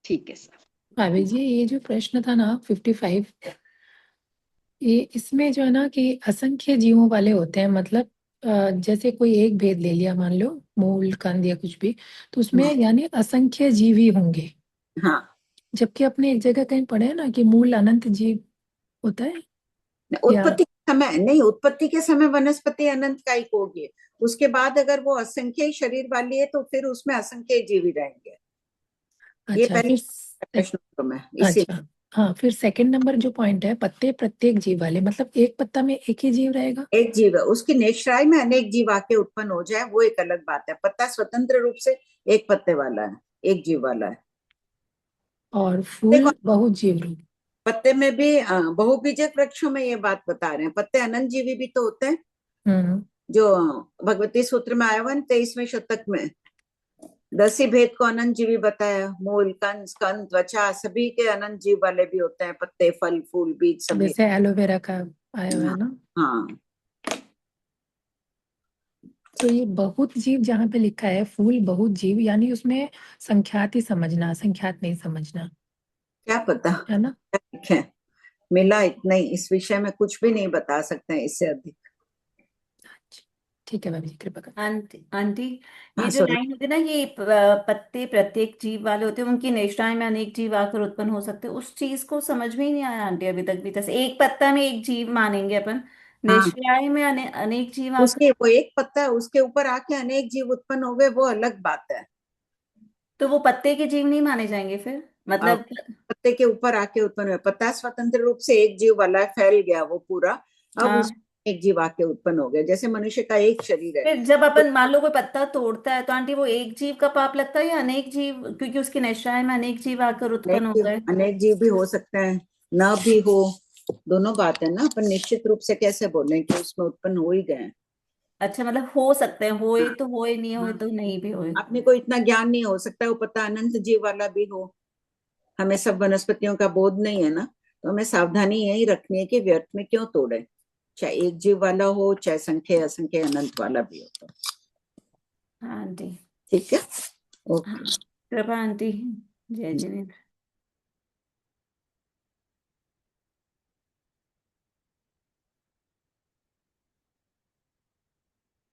ठीक है सर। भाभी जी, ये जो प्रश्न था ना 55, ये इसमें जो है ना कि असंख्य जीवों वाले होते हैं, मतलब जैसे कोई एक भेद ले लिया, मान लो मूल, कंद या कुछ भी, तो उसमें यानी असंख्य जीव ही होंगे। हाँ, जबकि अपने एक जगह कहीं पढ़े है ना कि मूल अनंत जीव होता है, या उत्पत्ति के समय नहीं, उत्पत्ति के समय वनस्पति अनंत कायिक होगी। उसके बाद अगर वो असंख्य शरीर वाली है तो फिर उसमें असंख्य जीव ही रहेंगे। ये अच्छा पहले फिर प्रश्न में इसी। अच्छा, हाँ, फिर सेकंड नंबर जो पॉइंट है, पत्ते प्रत्येक जीव वाले, मतलब एक पत्ता में एक ही जीव रहेगा। एक जीव है, उसकी नेश्राय में अनेक जीव आके उत्पन्न हो जाए वो एक अलग बात है। पत्ता स्वतंत्र रूप से एक पत्ते वाला है, एक जीव वाला है। और फूल देखो बहुत जीव रूप। पत्ते में भी बहुबीजक वृक्षों में ये बात बता रहे हैं, पत्ते अनंत जीवी भी तो होते हैं, हम्म जो भगवती सूत्र में आया हुआ 23वें शतक में। 10 ही भेद को अनंत जीवी बताया। मूल, कंद, स्कंद, त्वचा सभी के अनंत जीव वाले भी होते हैं, पत्ते, फल, फूल, बीज सभी। जैसे एलोवेरा का आया हुआ है हाँ ना। हाँ, तो ये बहुत जीव जहाँ पे लिखा है, फूल बहुत जीव, यानी उसमें संख्यात ही समझना, संख्यात नहीं समझना, क्या पता है ना। क्या लिखे। मिला इतना ही, इस विषय में कुछ भी नहीं बता सकते हैं इससे अधिक। ठीक है भाभी जी, कृपा कर। आंटी आंटी, ये हाँ जो सॉरी। लाइन होती है ना, ये पत्ते प्रत्येक जीव वाले होते हैं, उनकी नेष्टाएं में अनेक जीव आकर उत्पन्न हो सकते हैं, उस चीज को समझ में ही नहीं आया आंटी अभी तक भी। जैसे एक पत्ता में एक जीव मानेंगे अपन, हाँ, नेष्टाएं में अनेक जीव आकर। उसके वो एक पत्ता है, उसके ऊपर आके अनेक जीव उत्पन्न हो गए, वो अलग बात है। तो वो पत्ते के जीव नहीं माने जाएंगे फिर, अब मतलब? पत्ते के ऊपर आके उत्पन्न हुए, पत्ता स्वतंत्र रूप से एक जीव वाला है, फैल गया वो पूरा। अब हाँ, उस एक जीव आके उत्पन्न हो गया, जैसे मनुष्य का एक शरीर है। फिर जब अपन मान लो कोई पत्ता तोड़ता है तो आंटी वो एक जीव का पाप लगता है या अनेक जीव, क्योंकि उसकी निश्चय में अनेक जीव आकर उत्पन्न हो गए? अनेक जीव भी हो सकते हैं, न भी हो, दोनों बात है ना। अपन निश्चित रूप से कैसे बोले कि उसमें उत्पन्न हो ही गए। अच्छा, मतलब हो सकते हैं, होए हाँ, तो होए, नहीं होए हाँ। तो नहीं भी होए। अपने को इतना ज्ञान नहीं हो सकता, वो पता अनंत जीव वाला भी हो, हमें सब वनस्पतियों का बोध नहीं है ना। तो हमें सावधानी यही रखनी है कि व्यर्थ में क्यों तोड़े, चाहे एक जीव वाला हो, चाहे संख्य असंख्य अनंत वाला भी हो। तो हाँ आंटी। ठीक है, हाँ, ओके। कृपा आंटी। जय जिनेन्द्र।